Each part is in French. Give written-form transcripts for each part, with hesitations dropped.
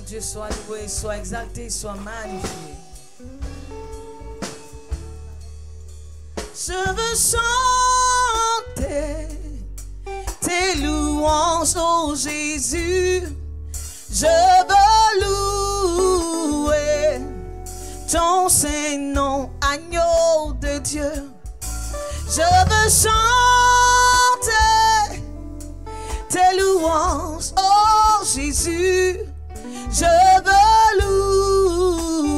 Dieu soit loué, soit exalté, soit magnifié. Je veux chanter tes louanges, oh Jésus. Je veux louer ton Saint-Nom, agneau de Dieu. Je veux chanter tes louanges, oh Jésus. Je veux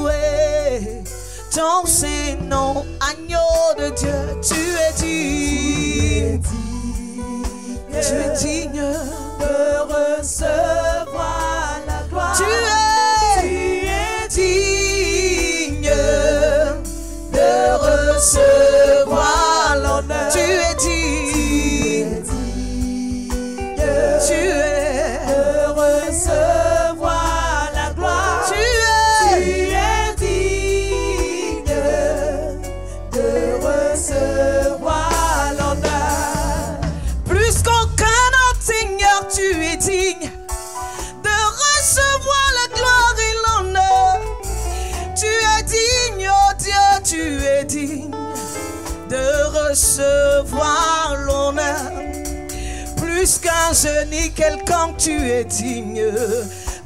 louer ton Saint-Nom, agneau de Dieu. Tu es digne, tu es digne de recevoir la gloire. Tu es digne de recevoir l'honneur. Tu es digne, tu es de recevoir la gloire. Tu es digne de recevoir l'honneur. Plus qu'aucun autre Seigneur, tu es digne de recevoir la gloire et l'honneur. Tu es digne, oh Dieu, tu es digne de recevoir l'honneur. Plus qu'un génie quelconque, tu es digne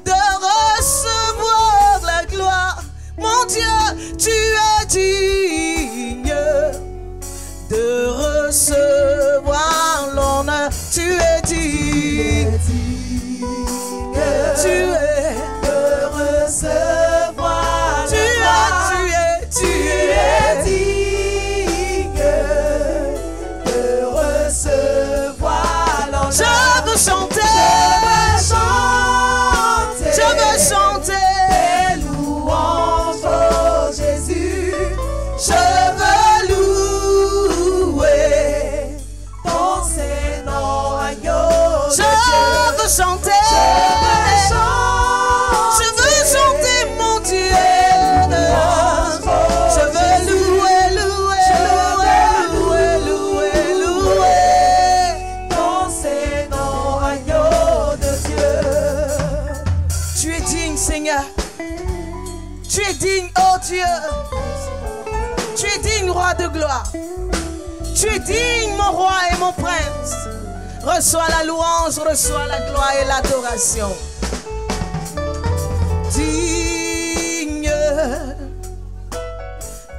de recevoir la gloire. Mon Dieu, tu es digne de recevoir l'honneur. Tu es digne, tu es de recevoir la gloire. Tu es digne de recevoir l'honneur. Je veux chanter, je veux chanter tes louanges, oh Jésus. Je veux louer ton Saint-Nom, agneau de Dieu. Je veux chanter, je veux chanter mon Dieu. Je veux louer, louer, louer, louer, louer ton Saint-Nom, agneau de Dieu. Tu es digne, Seigneur. Tu es digne, oh Dieu. Tu es digne, roi de gloire. Tu es digne, mon roi et mon prince. Reçois la louange, reçois la gloire et l'adoration. Digne,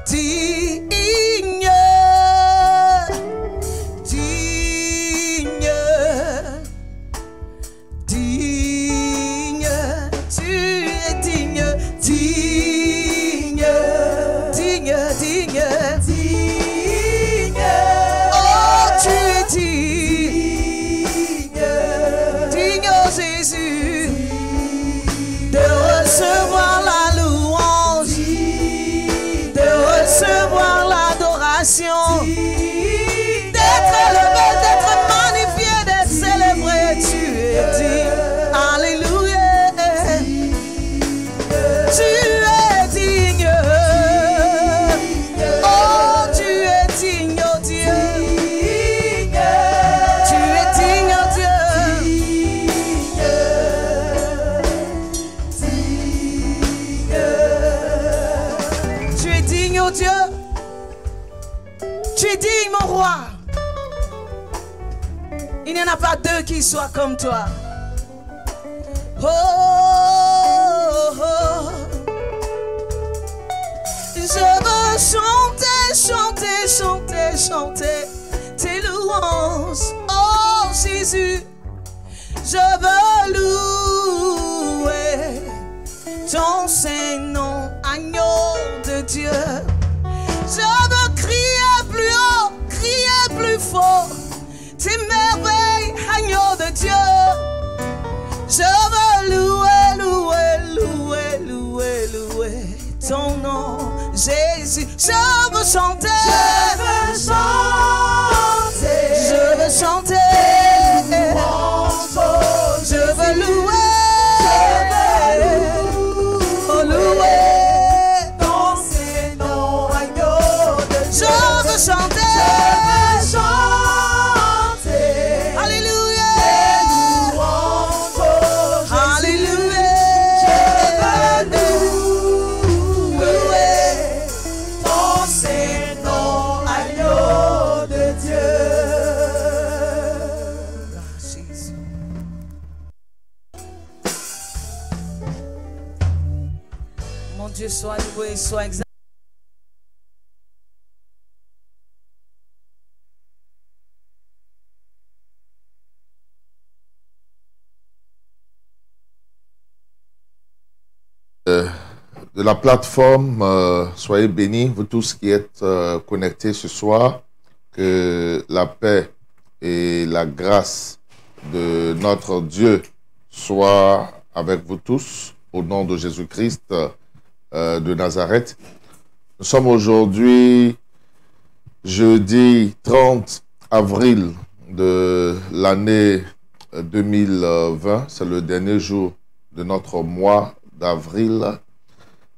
digne, digne, digne. Tu es digne, digne, digne, digne, digne. Oh, tu es digne, digne, oh Jésus, de recevoir la louange, de recevoir l'adoration, d'être élevé, d'être magnifié, d'être célébré. Tu es digne. Alléluia. Tu es digne. Oh, tu es digne, oh Dieu. Tu es digne, oh Dieu. Tu es digne, oh Dieu. Tu es digne, mon roi. Il n'y en a pas deux qui soient comme toi. Oh, oh, oh. Je veux chanter, chanter, chanter, chanter tes louanges, oh Jésus. Je veux louer ton Saint-Nom, agneau de Dieu. Je veux crier plus haut, crier plus fort tes merveilles, agneau de Dieu. Je veux louer, louer, louer, louer, louer ton nom, Jésus. Je veux chanter, je veux chanter, je veux louer, oh louer ton Saint-Nom, agneau de Dieu. Je veux chanter. Alléluia. Alléluia. et soit exalté. De la plateforme, soyez bénis, vous tous qui êtes connectés ce soir, que la paix et la grâce de notre Dieu soient avec vous tous, au nom de Jésus-Christ de Nazareth. Nous sommes aujourd'hui jeudi 30 avril de l'année 2020, c'est le dernier jour de notre mois d'avril.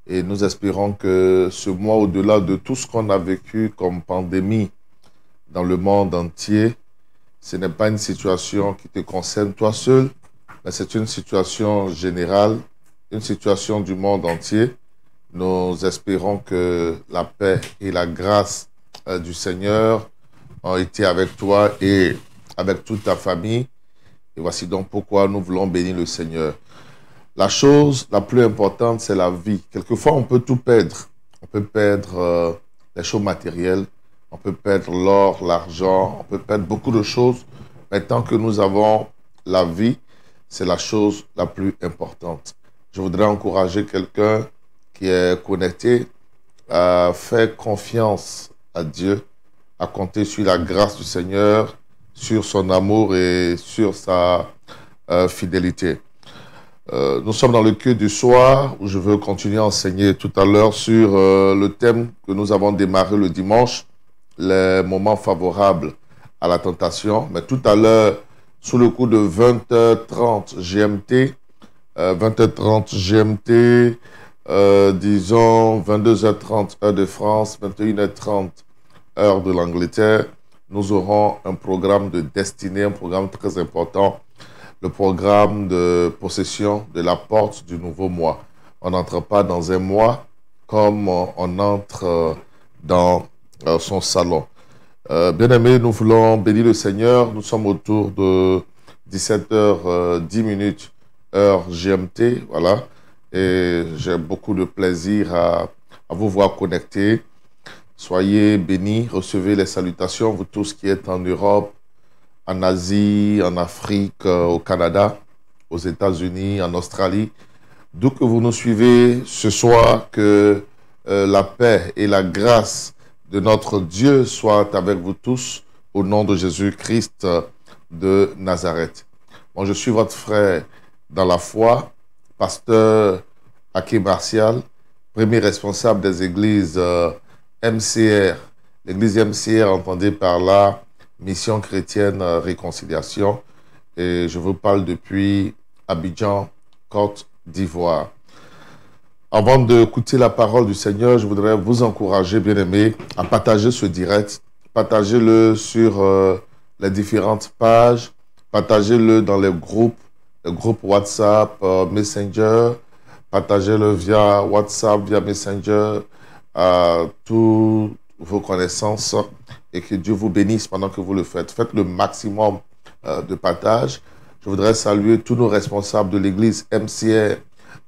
Et nous espérons que ce mois, au-delà de tout ce qu'on a vécu comme pandémie dans le monde entier, ce n'est pas une situation qui te concerne toi seul, mais c'est une situation générale, une situation du monde entier. Nous espérons que la paix et la grâce du Seigneur ont été avec toi et avec toute ta famille. Et voici donc pourquoi nous voulons bénir le Seigneur. La chose la plus importante, c'est la vie. Quelquefois, on peut tout perdre. On peut perdre les choses matérielles, on peut perdre l'or, l'argent, on peut perdre beaucoup de choses. Mais tant que nous avons la vie, c'est la chose la plus importante. Je voudrais encourager quelqu'un qui est connecté à faire confiance à Dieu, à compter sur la grâce du Seigneur, sur son amour et sur sa fidélité. Nous sommes dans le culte du soir où je veux continuer à enseigner tout à l'heure sur le thème que nous avons démarré le dimanche, les moments favorables à la tentation. Mais tout à l'heure, sous le coup de 20h30 GMT, 20h30 GMT, disons 22h30 heure de France, 21h30 heure de l'Angleterre, nous aurons un programme de destinée, un programme très important, le programme de possession de la porte du nouveau mois. On n'entre pas dans un mois comme on entre dans son salon. Bien-aimés, nous voulons bénir le Seigneur. Nous sommes autour de 17h10 heure GMT. Voilà. Et j'ai beaucoup de plaisir à vous voir connectés. Soyez bénis, recevez les salutations, vous tous qui êtes en Europe, en Asie, en Afrique, au Canada, aux États-Unis, en Australie. D'où que vous nous suivez ce soir, que la paix et la grâce de notre Dieu soient avec vous tous, au nom de Jésus-Christ de Nazareth. Moi, je suis votre frère dans la foi, pasteur Aké Martial, premier responsable des églises MCR. L'église MCR, entendez par là, Mission chrétienne réconciliation, et je vous parle depuis Abidjan, Côte d'Ivoire. Avant d'écouter la parole du Seigneur, je voudrais vous encourager, bien-aimés, à partager ce direct. Partagez-le sur les différentes pages, partagez-le dans les groupes WhatsApp, Messenger, partagez-le via WhatsApp, via Messenger, à toutes vos connaissances, et que Dieu vous bénisse pendant que vous le faites. Faites le maximum de partage. Je voudrais saluer tous nos responsables de l'église MCR,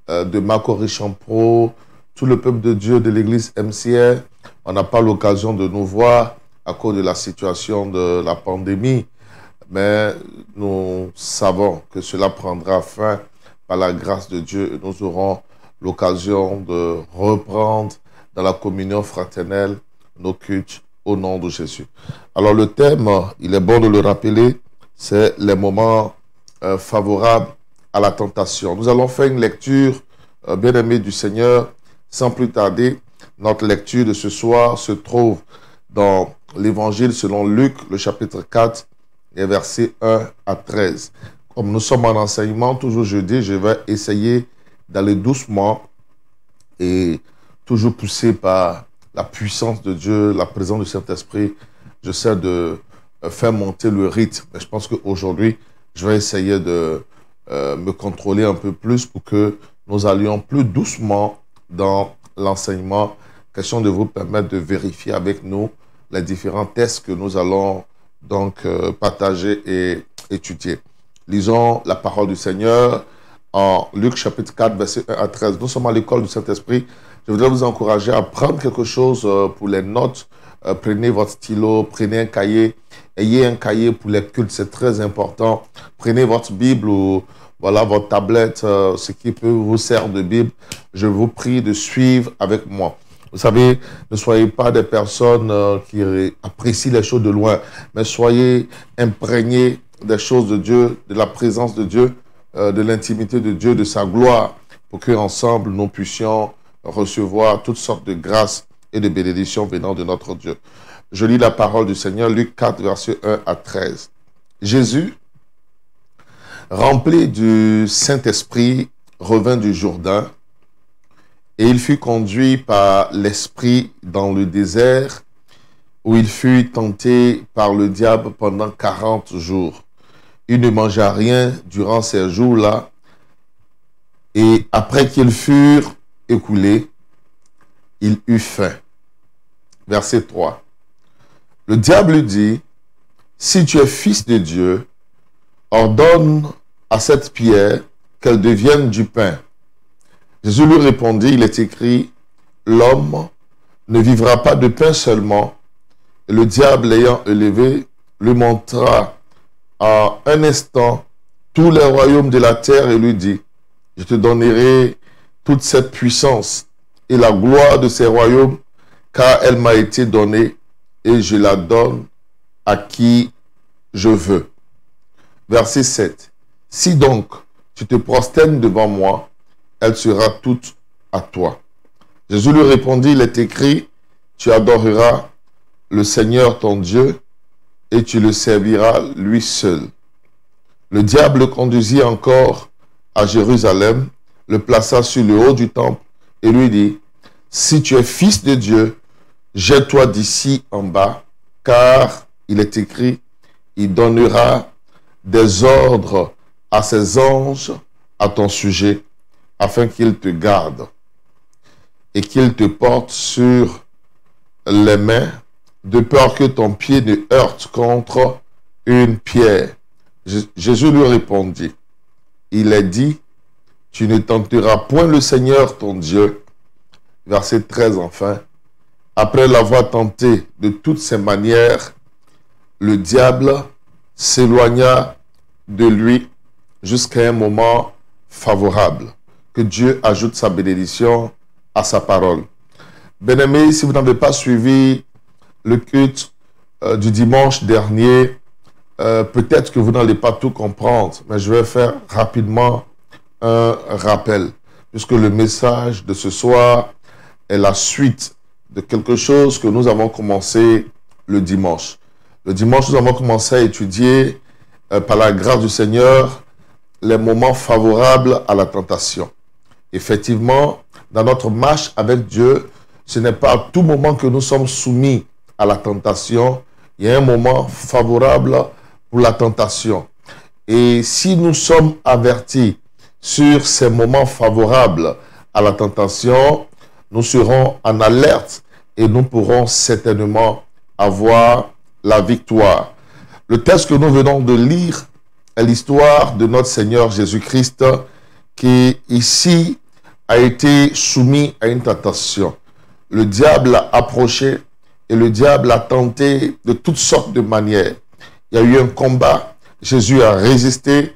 de Macori-Champro, tout le peuple de Dieu de l'église MCR. On n'a pas l'occasion de nous voir à cause de la situation de la pandémie, mais nous savons que cela prendra fin par la grâce de Dieu et nous aurons l'occasion de reprendre dans la communion fraternelle nos cultes au nom de Jésus. Alors le thème, il est bon de le rappeler, c'est les moments favorables à la tentation. Nous allons faire une lecture, bien-aimée du Seigneur, sans plus tarder. Notre lecture de ce soir se trouve dans l'Évangile selon Luc, le chapitre 4, les versets 1 à 13. Comme nous sommes en enseignement, toujours jeudi, je vais essayer d'aller doucement et toujours poussé par la puissance de Dieu, la présence du Saint-Esprit. J'essaie de faire monter le rythme. Mais je pense qu'aujourd'hui, je vais essayer de me contrôler un peu plus pour que nous allions plus doucement dans l'enseignement. Question de vous permettre de vérifier avec nous les différents tests que nous allons donc partager et étudier. Lisons la parole du Seigneur en Luc chapitre 4, verset 1 à 13. Nous sommes à l'école du Saint-Esprit. je voudrais vous encourager à prendre quelque chose pour les notes. Prenez votre stylo, prenez un cahier. Ayez un cahier pour les cultes, c'est très important. Prenez votre Bible ou voilà, votre tablette, ce qui peut vous servir de Bible. Je vous prie de suivre avec moi. Vous savez, ne soyez pas des personnes qui apprécient les choses de loin, mais soyez imprégnés des choses de Dieu, de la présence de Dieu, de l'intimité de Dieu, de sa gloire, pour qu'ensemble nous puissions recevoir toutes sortes de grâces et de bénédictions venant de notre Dieu. Je lis la parole du Seigneur, Luc 4, versets 1 à 13. Jésus, rempli du Saint-Esprit, revint du Jourdain, et il fut conduit par l'Esprit dans le désert, où il fut tenté par le diable pendant 40 jours. Il ne mangea rien durant ces jours-là, et après qu'ils furent écoulés, il eut faim. Verset 3. Le diable lui dit, « Si tu es fils de Dieu, ordonne à cette pierre qu'elle devienne du pain. » Jésus lui répondit, il est écrit, « L'homme ne vivra pas de pain seulement. » Et le diable l'ayant élevé, lui montra en un instant tous les royaumes de la terre et lui dit, « Je te donnerai toute cette puissance et la gloire de ces royaumes, car elle m'a été donnée et je la donne à qui je veux. » Verset 7. « Si donc tu te prosternes devant moi, elle sera toute à toi. » Jésus lui répondit, il est écrit, « Tu adoreras le Seigneur ton Dieu et tu le serviras lui seul. » Le diable le conduisit encore à Jérusalem, le plaça sur le haut du temple et lui dit, « Si tu es fils de Dieu, jette-toi d'ici en bas, car il est écrit, il donnera des ordres à ses anges à ton sujet, afin qu'ils te gardent et qu'ils te portent sur les mains, de peur que ton pied ne heurte contre une pierre. » Jésus lui répondit, il est dit, tu ne tenteras point le Seigneur ton Dieu. Verset 13 enfin. Après l'avoir tenté de toutes ses manières, le diable s'éloigna de lui jusqu'à un moment favorable. Que Dieu ajoute sa bénédiction à sa parole. Bien-aimés, si vous n'avez pas suivi le culte du dimanche dernier, peut-être que vous n'allez pas tout comprendre, mais je vais faire rapidement un rappel, puisque le message de ce soir est la suite de quelque chose que nous avons commencé le dimanche. Le dimanche, nous avons commencé à étudier, par la grâce du Seigneur, les moments favorables à la tentation. Effectivement, dans notre marche avec Dieu, ce n'est pas à tout moment que nous sommes soumis à la tentation. Il y a un moment favorable pour la tentation. Et si nous sommes avertis sur ces moments favorables à la tentation, nous serons en alerte et nous pourrons certainement avoir la victoire. Le texte que nous venons de lire est l'histoire de notre Seigneur Jésus-Christ qui ici a été soumis à une tentation. Le diable l'a approché et le diable l'a tenté de toutes sortes de manières. Il y a eu un combat, Jésus a résisté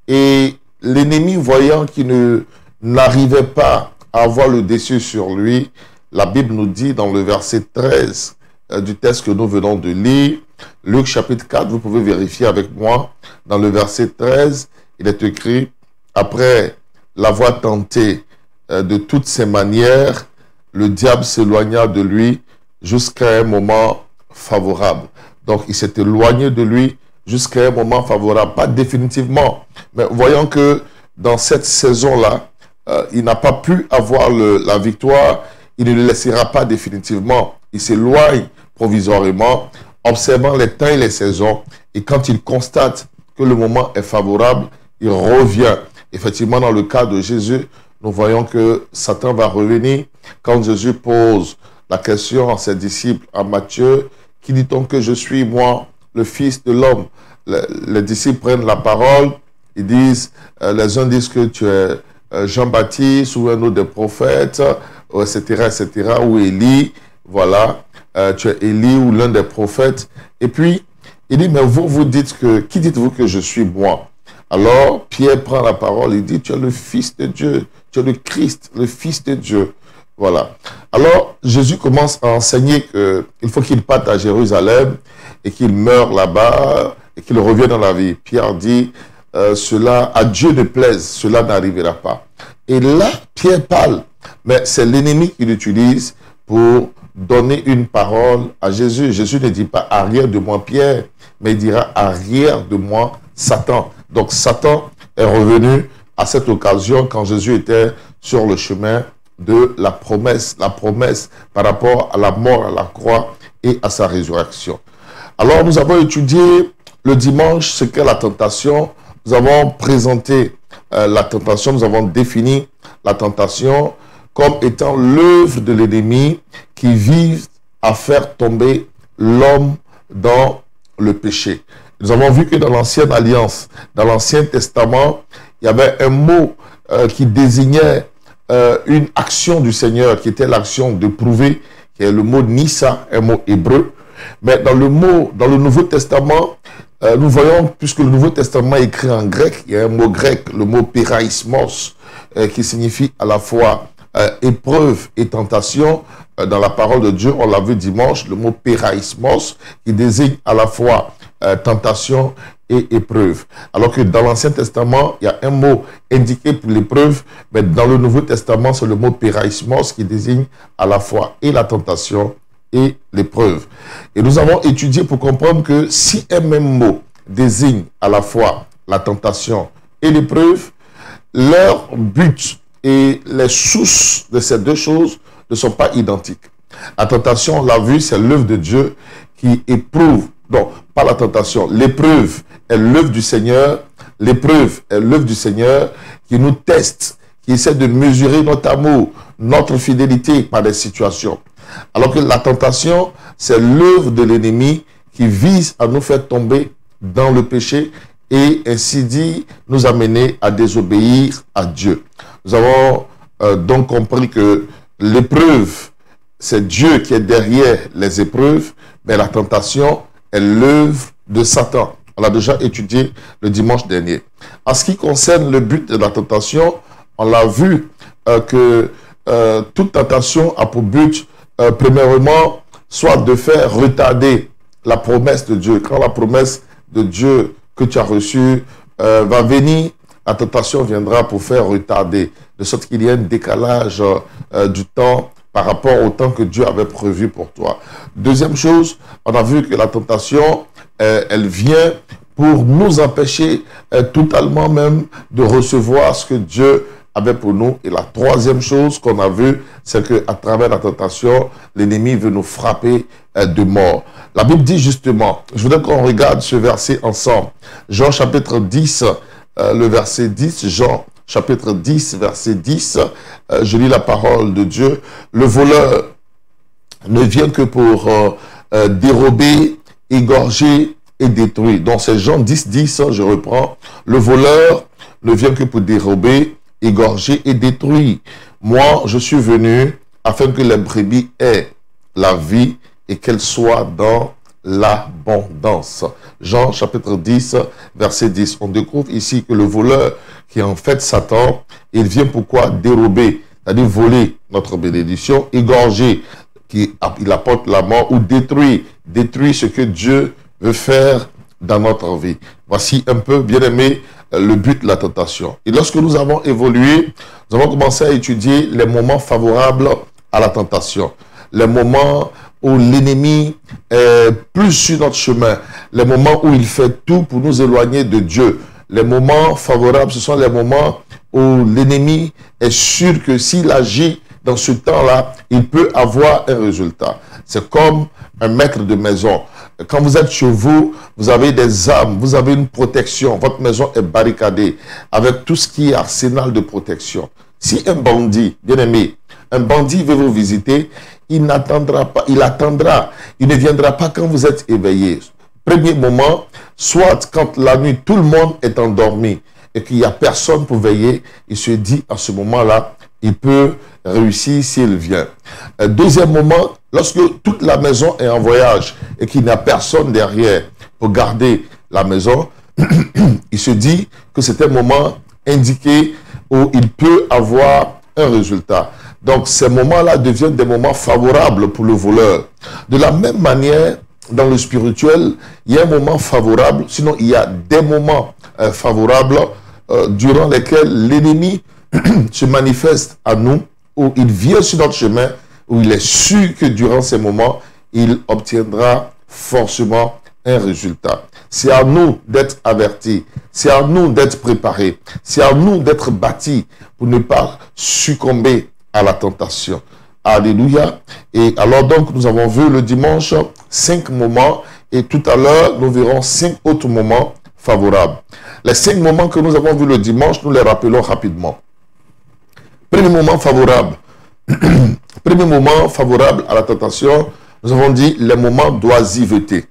et l'ennemi, voyant qu'il n'arrivait pas à avoir le dessus sur lui, la Bible nous dit dans le verset 13 du texte que nous venons de lire, Luc chapitre 4, vous pouvez vérifier avec moi, dans le verset 13, il est écrit, après l'avoir tenté de toutes ses manières, le diable s'éloigna de lui jusqu'à un moment favorable. Donc, il s'est éloigné de lui jusqu'à un moment favorable. Pas définitivement, mais voyons que dans cette saison-là, il n'a pas pu avoir la victoire. Il ne le laissera pas définitivement. Il s'éloigne provisoirement, observant les temps et les saisons. Et quand il constate que le moment est favorable, il revient. Effectivement, dans le cas de Jésus, nous voyons que Satan va revenir quand Jésus pose la question à ses disciples, à Matthieu, qui dit-on que je suis, moi, le Fils de l'homme? Les disciples prennent la parole, ils disent, les uns disent que tu es Jean-Baptiste ou un autre des prophètes, etc., ou Élie, voilà, tu es Élie ou l'un des prophètes. Et puis, il dit, mais vous dites que, qui dites-vous que je suis moi? Alors, Pierre prend la parole, il dit, tu es le Fils de Dieu, tu es le Christ, le Fils de Dieu. Voilà. Alors, Jésus commence à enseigner qu'il faut qu'il parte à Jérusalem et qu'il meure là-bas et qu'il revienne dans la vie. Pierre dit, cela, à Dieu ne plaise, cela n'arrivera pas. Et là, Pierre parle, mais c'est l'ennemi qui l'utilise pour donner une parole à Jésus. Jésus ne dit pas arrière de moi Pierre, mais il dira arrière de moi Satan. Donc Satan est revenu à cette occasion quand Jésus était sur le chemin de la promesse par rapport à la mort à la croix et à sa résurrection. Alors nous avons étudié le dimanche ce qu'est la tentation. Nous avons présenté la tentation, nous avons défini la tentation comme étant l'œuvre de l'ennemi qui vise à faire tomber l'homme dans le péché. Nous avons vu que dans l'Ancienne Alliance, dans l'Ancien Testament, il y avait un mot qui désignait une action du Seigneur, qui était l'action de prouver, qui est le mot Nissa, un mot hébreu. Mais dans le Nouveau Testament, nous voyons, puisque le Nouveau Testament est écrit en grec, il y a un mot grec, le mot péraïsmos, qui signifie à la fois épreuve et tentation. Dans la parole de Dieu, on l'a vu dimanche, le mot péraïsmos, qui désigne à la fois tentation et épreuve. Alors que dans l'Ancien Testament, il y a un mot indiqué pour l'épreuve, mais dans le Nouveau Testament, c'est le mot péraïsmos qui désigne à la fois et la tentation et l'épreuve. Et nous avons étudié pour comprendre que si un même mot désigne à la fois la tentation et l'épreuve, leur but et les sources de ces deux choses ne sont pas identiques. La tentation, on l'a vu, c'est l'œuvre de Dieu qui éprouve. Donc, pas la tentation. L'épreuve est l'œuvre du Seigneur. L'épreuve est l'œuvre du Seigneur qui nous teste, qui essaie de mesurer notre amour, notre fidélité par des situations. Alors que la tentation, c'est l'œuvre de l'ennemi qui vise à nous faire tomber dans le péché et ainsi dit, nous amener à désobéir à Dieu. Nous avons donc compris que l'épreuve, c'est Dieu qui est derrière les épreuves, mais la tentation est l'œuvre de Satan. On l'a déjà étudié le dimanche dernier. En ce qui concerne le but de la tentation, on l'a vu que toute tentation a pour but, premièrement, soit de faire retarder la promesse de Dieu. Quand la promesse de Dieu que tu as reçue va venir, la tentation viendra pour faire retarder, de sorte qu'il y ait un décalage du temps par rapport au temps que Dieu avait prévu pour toi. Deuxième chose, on a vu que la tentation, elle vient pour nous empêcher totalement même de recevoir ce que Dieu avait pour nous. Et la troisième chose qu'on a vue, c'est qu'à travers la tentation, l'ennemi veut nous frapper de mort. La Bible dit justement, je voudrais qu'on regarde ce verset ensemble. Jean chapitre 10, le verset 10, Jean chapitre 10, verset 10, je lis la parole de Dieu. Le voleur ne vient que pour dérober, égorger et détruire. Donc c'est Jean 10, 10, je reprends. Le voleur ne vient que pour dérober, égorger et détruire. Moi, je suis venu afin que les brebis aient la vie et qu'elles soient dans l'abondance. Jean chapitre 10, verset 10. On découvre ici que le voleur, qui est en fait Satan, il vient pourquoi dérober, c'est-à-dire voler notre bénédiction, égorger, il apporte la mort, ou détruire ce que Dieu veut faire dans notre vie. Voici un peu, bien aimé, le but de la tentation. Et lorsque nous avons évolué, nous avons commencé à étudier les moments favorables à la tentation. Les moments où l'ennemi est plus sur notre chemin. Les moments où il fait tout pour nous éloigner de Dieu. Les moments favorables, ce sont les moments où l'ennemi est sûr que s'il agit dans ce temps-là, il peut avoir un résultat. C'est comme un maître de maison. Quand vous êtes chez vous, vous avez des armes, vous avez une protection. Votre maison est barricadée avec tout ce qui est arsenal de protection. Si un bandit, bien aimé, un bandit veut vous visiter, il n'attendra pas, il attendra. Il ne viendra pas quand vous êtes éveillé. Premier moment, soit quand la nuit, tout le monde est endormi et qu'il n'y a personne pour veiller, il se dit à ce moment-là, il peut réussir s'il vient. Deuxième moment, lorsque toute la maison est en voyage et qu'il n'y a personne derrière pour garder la maison, il se dit que c'est un moment indiqué où il peut avoir un résultat. Donc, ces moments-là deviennent des moments favorables pour le voleur. De la même manière, dans le spirituel, il y a un moment favorable, sinon il y a des moments favorables durant lesquels l'ennemi se manifeste à nous, où il vient sur notre chemin, où il est sûr que durant ces moments, il obtiendra forcément un résultat. C'est à nous d'être avertis, c'est à nous d'être préparés, c'est à nous d'être bâtis pour ne pas succomber à la tentation. Alléluia. Et alors donc, nous avons vu le dimanche 5 moments et tout à l'heure, nous verrons 5 autres moments favorables. Les 5 moments que nous avons vus le dimanche, nous les rappelons rapidement. Premier moment favorable. Premier moment favorable à la tentation, nous avons dit les moments d'oisiveté,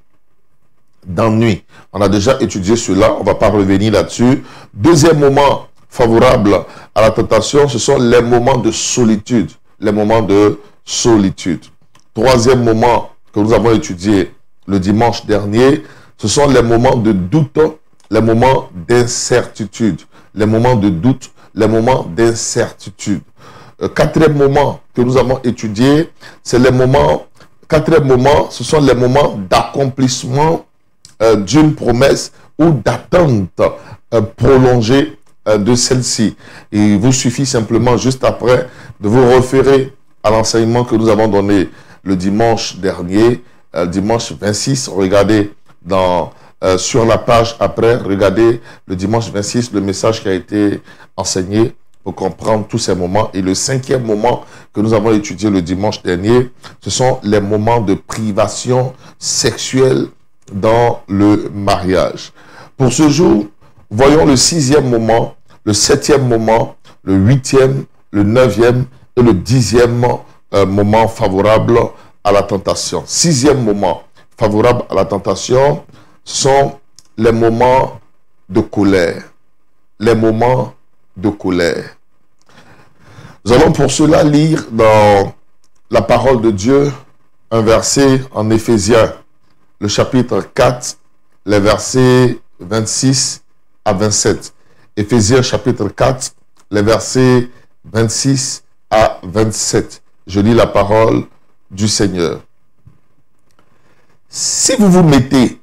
d'ennui. On a déjà étudié cela, on ne va pas revenir là-dessus. Deuxième moment favorable à la tentation, ce sont les moments de solitude. Les moments de solitude. Troisième moment que nous avons étudié le dimanche dernier, ce sont les moments de doute, les moments d'incertitude. Les moments de doute, les moments d'incertitude. Quatrième moment que nous avons étudié, c'est les moments, quatrième moment, ce sont les moments d'accomplissement d'une promesse ou d'attente prolongée de celle-ci. Il vous suffit simplement juste après de vous référer à l'enseignement que nous avons donné le dimanche dernier, dimanche 26. Regardez sur la page après, regardez le dimanche 26, le message qui a été enseigné pour comprendre tous ces moments. Et le cinquième moment que nous avons étudié le dimanche dernier, ce sont les moments de privation sexuelle dans le mariage. Pour ce jour, voyons le sixième moment, le septième moment, le huitième, le neuvième et le dixième moment favorable à la tentation. Sixième moment favorable à la tentation sont les moments de colère. Les moments de colère. Nous allons pour cela lire dans la parole de Dieu un verset en Éphésiens, le chapitre 4, les versets 26 à 27. Éphésiens chapitre 4, les versets 26 à 27. Je lis la parole du Seigneur. Si vous vous mettez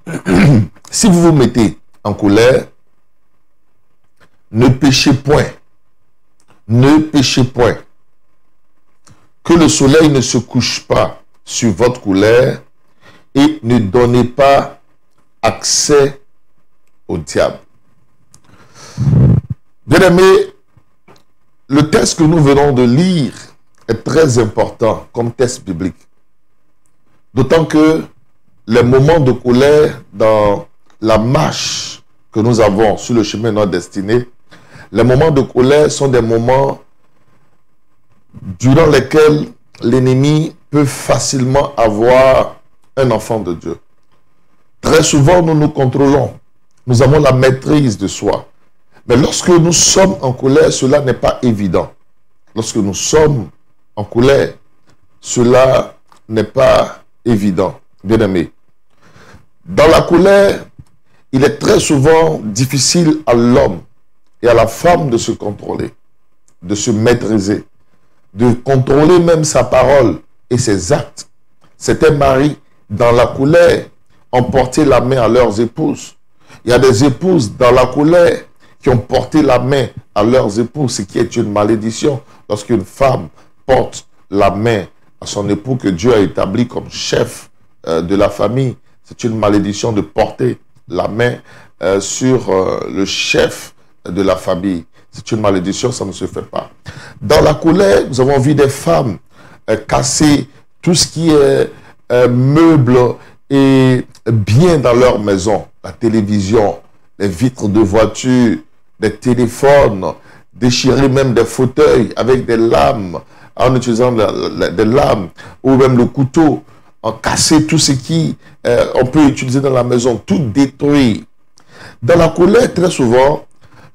en colère, ne péchez point. Ne péchez point. Que le soleil ne se couche pas sur votre colère et ne donnez pas accès au diable. Bien-aimés, le texte que nous venons de lire est très important comme texte biblique. D'autant que les moments de colère dans la marche que nous avons sur le chemin de notre destinée, les moments de colère sont des moments durant lesquels l'ennemi peut facilement avoir un enfant de Dieu. Très souvent, nous nous contrôlons. Nous avons la maîtrise de soi. Mais lorsque nous sommes en colère, cela n'est pas évident. Lorsque nous sommes en colère, cela n'est pas évident. Bien-aimés, dans la colère, il est très souvent difficile à l'homme et à la femme de se contrôler, de se maîtriser, de contrôler même sa parole et ses actes. Certains maris, dans la colère, ont porté la main à leurs épouses. Il y a des épouses dans la colère qui ont porté la main à leurs époux, ce qui est une malédiction. Lorsqu'une femme porte la main à son époux que Dieu a établi comme chef de la famille, c'est une malédiction de porter la main sur le chef de la famille. C'est une malédiction, ça ne se fait pas. Dans la colère, nous avons vu des femmes casser tout ce qui est meubles et biens dans leur maison. La télévision, les vitres de voitures, des téléphones, déchirer même des fauteuils avec des lames, en utilisant des lames, ou même le couteau, en casser tout ce qui on peut utiliser dans la maison, tout détruire. Dans la colère, très souvent,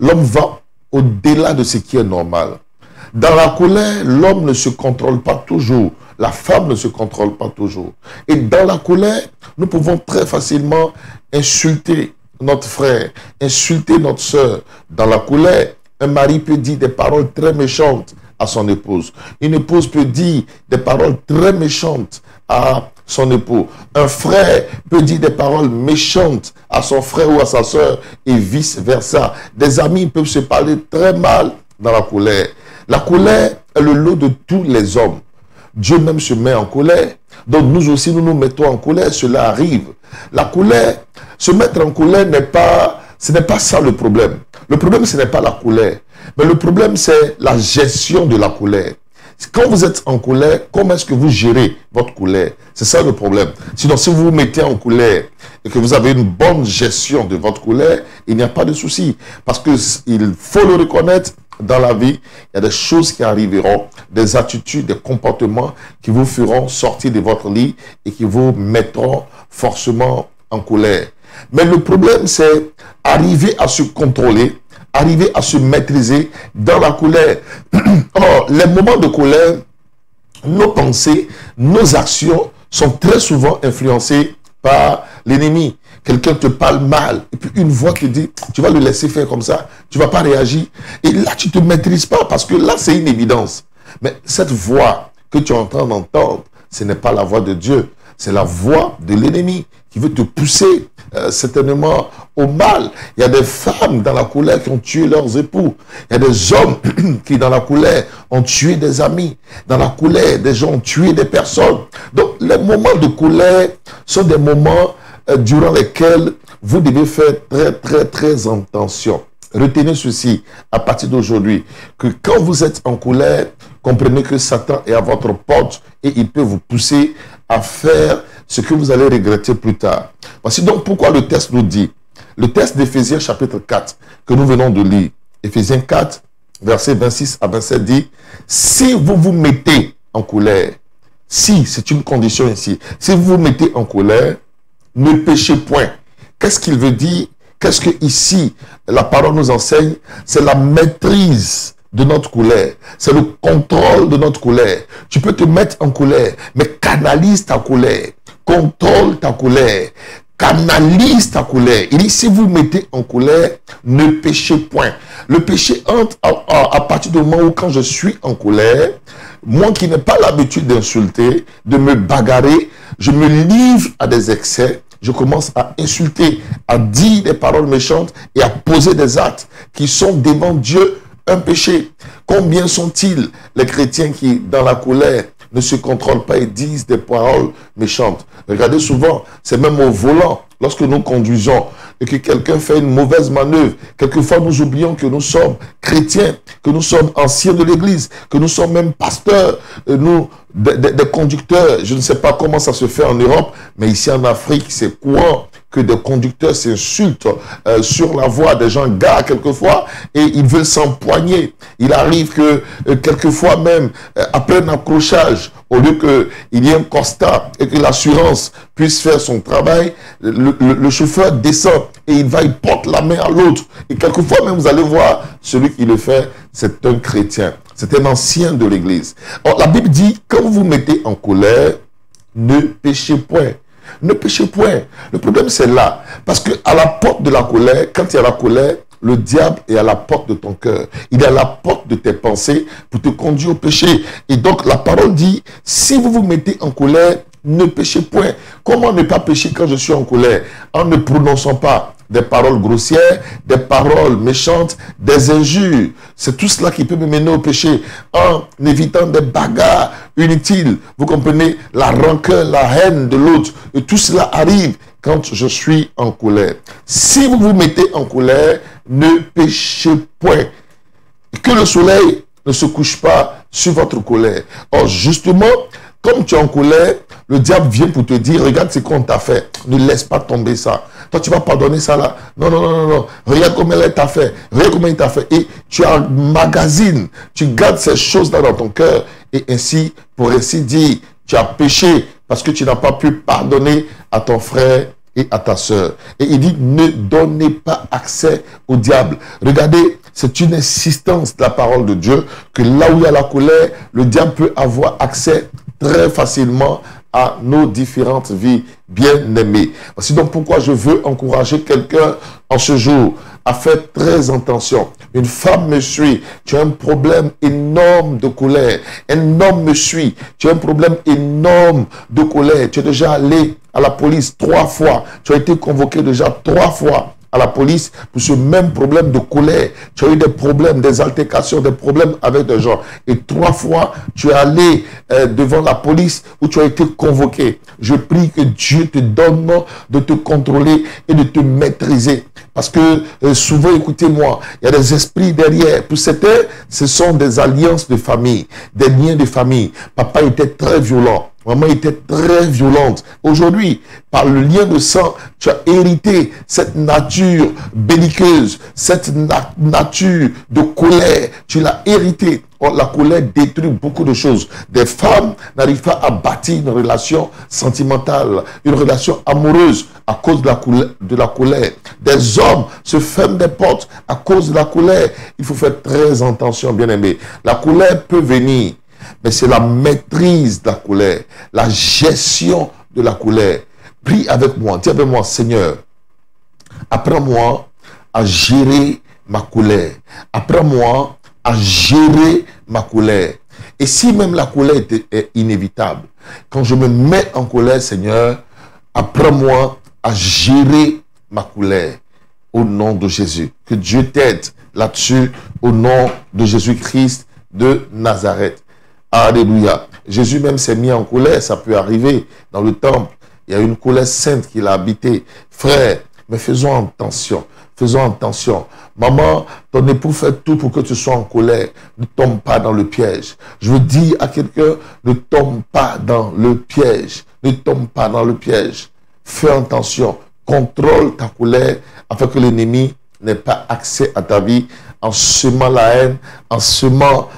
l'homme va au-delà de ce qui est normal. Dans la colère, l'homme ne se contrôle pas toujours. La femme ne se contrôle pas toujours. Et dans la colère, nous pouvons très facilement insulter notre frère, insulter notre soeur. Dans la colère, un mari peut dire des paroles très méchantes à son épouse. Une épouse peut dire des paroles très méchantes à son époux. Un frère peut dire des paroles méchantes à son frère ou à sa soeur et vice-versa. Des amis peuvent se parler très mal dans la colère. La colère est le lot de tous les hommes. Dieu même se met en colère. Donc nous aussi, nous nous mettons en colère. Cela arrive. La colère, se mettre en colère ce n'est pas ça le problème. Le problème, ce n'est pas la colère. Mais le problème, c'est la gestion de la colère. Quand vous êtes en colère, comment est-ce que vous gérez votre colère? C'est ça le problème. Sinon, si vous vous mettez en colère et que vous avez une bonne gestion de votre colère, il n'y a pas de souci. Parce qu'il faut le reconnaître, dans la vie, il y a des choses qui arriveront, des attitudes, des comportements qui vous feront sortir de votre lit et qui vous mettront forcément en colère. Mais le problème, c'est arriver à se contrôler, arriver à se maîtriser dans la colère. Or, les moments de colère, nos pensées, nos actions sont très souvent influencées par l'ennemi. Quelqu'un te parle mal, et puis une voix te dit, tu vas le laisser faire comme ça, tu ne vas pas réagir. Et là, tu ne te maîtrises pas, parce que là, c'est une évidence. Mais cette voix que tu es en train d'entendre, ce n'est pas la voix de Dieu, c'est la voix de l'ennemi qui veut te pousser certainement au mal. Il y a des femmes dans la colère qui ont tué leurs époux. Il y a des hommes qui, dans la colère, ont tué des amis. Dans la colère, des gens ont tué des personnes. Donc, les moments de colère sont des moments durant lesquels vous devez faire très attention. Retenez ceci à partir d'aujourd'hui, que quand vous êtes en colère, comprenez que Satan est à votre porte et il peut vous pousser à faire ce que vous allez regretter plus tard. Voici donc pourquoi le texte nous dit, le texte d'Éphésiens chapitre 4 que nous venons de lire, Éphésiens 4, versets 26 à 27 dit, si vous vous mettez en colère, si, c'est une condition ici, si vous vous mettez en colère, ne péchez point. Qu'est-ce qu'il veut dire? Qu'est-ce que ici, la parole nous enseigne? C'est la maîtrise de notre colère. C'est le contrôle de notre colère. Tu peux te mettre en colère, mais canalise ta colère. Contrôle ta colère. Canalise ta colère. Il dit, si vous mettez en colère, ne péchez point. Le péché entre à partir du moment où, quand je suis en colère, moi qui n'ai pas l'habitude d'insulter, de me bagarrer, je me livre à des excès. Je commence à insulter, à dire des paroles méchantes et à poser des actes qui sont devant Dieu un péché. Combien sont-ils les chrétiens qui, dans la colère, ne se contrôlent pas et disent des paroles méchantes? Regardez souvent, c'est même au volant, lorsque nous conduisons et que quelqu'un fait une mauvaise manœuvre, quelquefois nous oublions que nous sommes chrétiens, que nous sommes anciens de l'église, que nous sommes même pasteurs, nous, des conducteurs. Je ne sais pas comment ça se fait en Europe, mais ici en Afrique, c'est courant que des conducteurs s'insultent sur la voie. Des gens garent quelquefois et ils veulent s'empoigner. Il arrive que quelquefois même, après un accrochage, au lieu qu'il y ait un constat et que l'assurance puisse faire son travail, le chauffeur descend et il porte la main à l'autre. Et quelquefois même, vous allez voir, celui qui le fait, c'est un chrétien. C'est un ancien de l'église. Or, la Bible dit, quand vous vous mettez en colère, ne péchez point. Ne péchez point. Le problème, c'est là. Parce qu'à la porte de la colère, quand il y a la colère, le diable est à la porte de ton cœur. Il est à la porte de tes pensées pour te conduire au péché. Et donc, la parole dit, si vous vous mettez en colère, ne péchez point. Comment ne pas pécher quand je suis en colère? En ne prononçant pas des paroles grossières, des paroles méchantes, des injures. C'est tout cela qui peut me mener au péché. En évitant des bagarres inutiles. Vous comprenez? La rancœur, la haine de l'autre. Et tout cela arrive quand je suis en colère. Si vous vous mettez en colère, ne péchez point. Que le soleil ne se couche pas sur votre colère. Or, justement, comme tu es en colère, le diable vient pour te dire, regarde ce qu'on t'a fait. Ne laisse pas tomber ça. Toi, tu vas pardonner ça là. Non, non, non, non, non. Regarde comment elle t'a fait. Regarde comment il t'a fait. Et tu emmagasines. Tu gardes ces choses-là dans ton cœur. Et ainsi, pour ainsi dire, tu as péché parce que tu n'as pas pu pardonner à ton frère et à ta sœur. Et il dit, ne donnez pas accès au diable. Regardez, c'est une insistance de la parole de Dieu que là où il y a la colère, le diable peut avoir accès très facilement à nos différentes vies bien-aimées. Voici donc pourquoi je veux encourager quelqu'un en ce jour à faire très attention. Une femme me suit, tu as un problème énorme de colère. Un homme me suit, tu as un problème énorme de colère. Tu es déjà allé à la police 3 fois. Tu as été convoqué déjà 3 fois à la police pour ce même problème de colère. Tu as eu des problèmes, des altercations, des problèmes avec des gens. Et 3 fois, tu es allé devant la police où tu as été convoqué. Je prie que Dieu te donne de te contrôler et de te maîtriser. Parce que souvent, écoutez-moi, il y a des esprits derrière. Pour certains, ce sont des alliances de famille, des liens de famille. Papa était très violent. Maman était très violente. Aujourd'hui, par le lien de sang, tu as hérité cette nature belliqueuse, cette nature de colère. Tu l'as hérité. La colère détruit beaucoup de choses. Des femmes n'arrivent pas à bâtir une relation sentimentale, une relation amoureuse à cause de la colère. Des hommes se ferment des portes à cause de la colère. Il faut faire très attention, bien-aimés. La colère peut venir, mais c'est la maîtrise de la colère, la gestion de la colère. Prie avec moi, dis avec moi, Seigneur, apprends-moi à gérer ma colère. Apprends-moi à gérer ma colère. Et si même la colère est inévitable, quand je me mets en colère, Seigneur, apprends-moi à gérer ma colère au nom de Jésus. Que Dieu t'aide là-dessus au nom de Jésus-Christ de Nazareth. Alléluia. Jésus même s'est mis en colère, ça peut arriver dans le temple. Il y a une colère sainte qui l'a habité. Frère, mais faisons attention. Faisons attention. Maman, ton époux fait tout pour que tu sois en colère. Ne tombe pas dans le piège. Je veux dire à quelqu'un, ne tombe pas dans le piège. Ne tombe pas dans le piège. Fais attention. Contrôle ta colère afin que l'ennemi n'ait pas accès à ta vie en semant la haine, en semant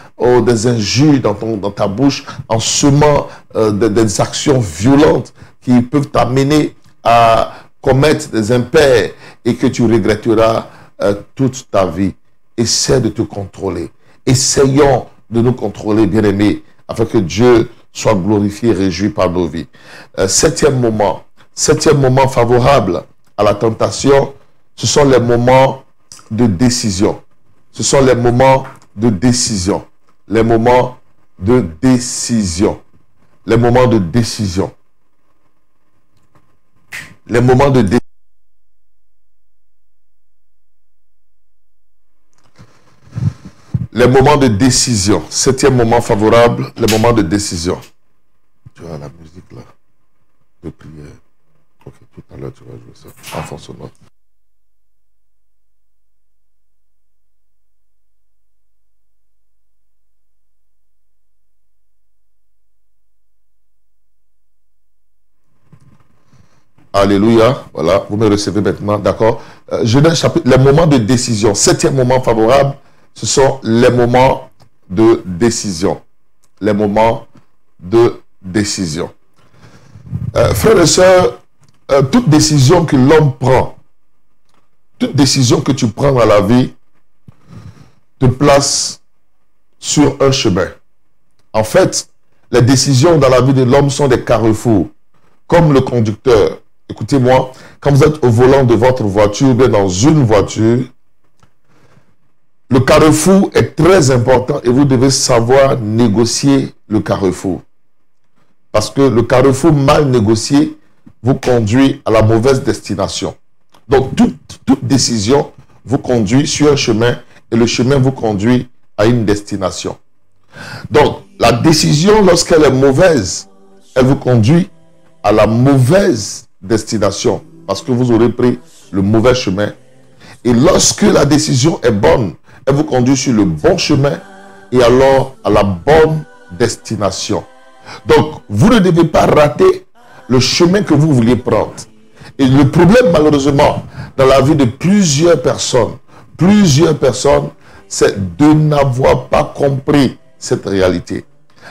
des injures dans ta bouche, en semant des actions violentes qui peuvent t'amener à commettre des impairs et que tu regretteras toute ta vie. Essaie de te contrôler. Essayons de nous contrôler, bien-aimés, afin que Dieu soit glorifié et réjoui par nos vies. Septième moment favorable à la tentation, ce sont les moments de décision. Ce sont les moments de décision. Les moments de décision. Les moments de décision. Les moments de décision. Les moments de décision. Septième moment favorable, les moments de décision. Tu as la musique là, de prière. Ok, tout à l'heure tu vas jouer ça. En fond sonore. Alléluia. Voilà, vous me recevez maintenant, d'accord. Genèse chapitre, les moments de décision. Septième moment favorable, ce sont les moments de décision. Les moments de décision. Frères et sœurs, toute décision que l'homme prend, toute décision que tu prends dans la vie, te place sur un chemin. En fait, les décisions dans la vie de l'homme sont des carrefours, comme le conducteur. Écoutez-moi, quand vous êtes au volant de votre voiture ou bien dans une voiture, le carrefour est très important et vous devez savoir négocier le carrefour. Parce que le carrefour mal négocié vous conduit à la mauvaise destination. Donc, toute décision vous conduit sur un chemin et le chemin vous conduit à une destination. Donc, la décision, lorsqu'elle est mauvaise, elle vous conduit à la mauvaise destination parce que vous aurez pris le mauvais chemin. Et lorsque la décision est bonne, elle vous conduit sur le bon chemin et alors à la bonne destination. Donc, vous ne devez pas rater le chemin que vous vouliez prendre. Et le problème, malheureusement, dans la vie de plusieurs personnes, c'est de n'avoir pas compris cette réalité.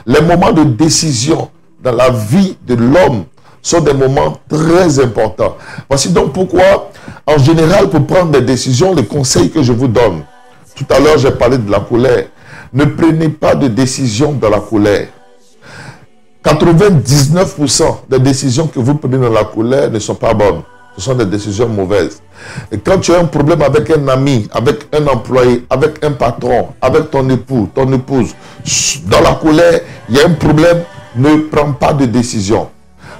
Les moments de décision dans la vie de l'homme sont des moments très importants. Voici donc pourquoi, en général, pour prendre des décisions, les conseils que je vous donne, Tout à l'heure, j'ai parlé de la colère. Ne prenez pas de décision dans la colère. 99% des décisions que vous prenez dans la colère ne sont pas bonnes. Ce sont des décisions mauvaises. Et quand tu as un problème avec un ami, avec un employé, avec un patron, avec ton époux, ton épouse, dans la colère, il y a un problème, ne prends pas de décision.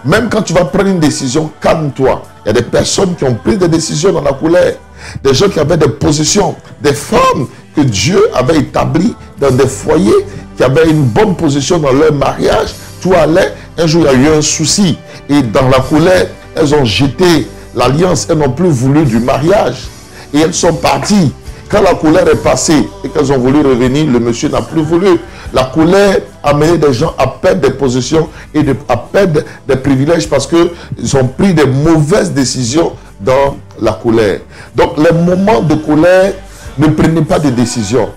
Même quand tu vas prendre une décision, calme-toi. Il y a des personnes qui ont pris des décisions dans la colère. Des gens qui avaient des positions, des femmes que Dieu avait établies dans des foyers, qui avaient une bonne position dans leur mariage. Tout allait, un jour il y a eu un souci. Et dans la colère, elles ont jeté l'alliance, elles n'ont plus voulu du mariage. Et elles sont parties. Quand la colère est passée et qu'elles ont voulu revenir, le monsieur n'a plus voulu. La colère a mené des gens à perdre des positions et à perdre des privilèges parce qu'ils ont pris des mauvaises décisions dans la colère. Donc les moments de colère, ne prenez pas de décisions.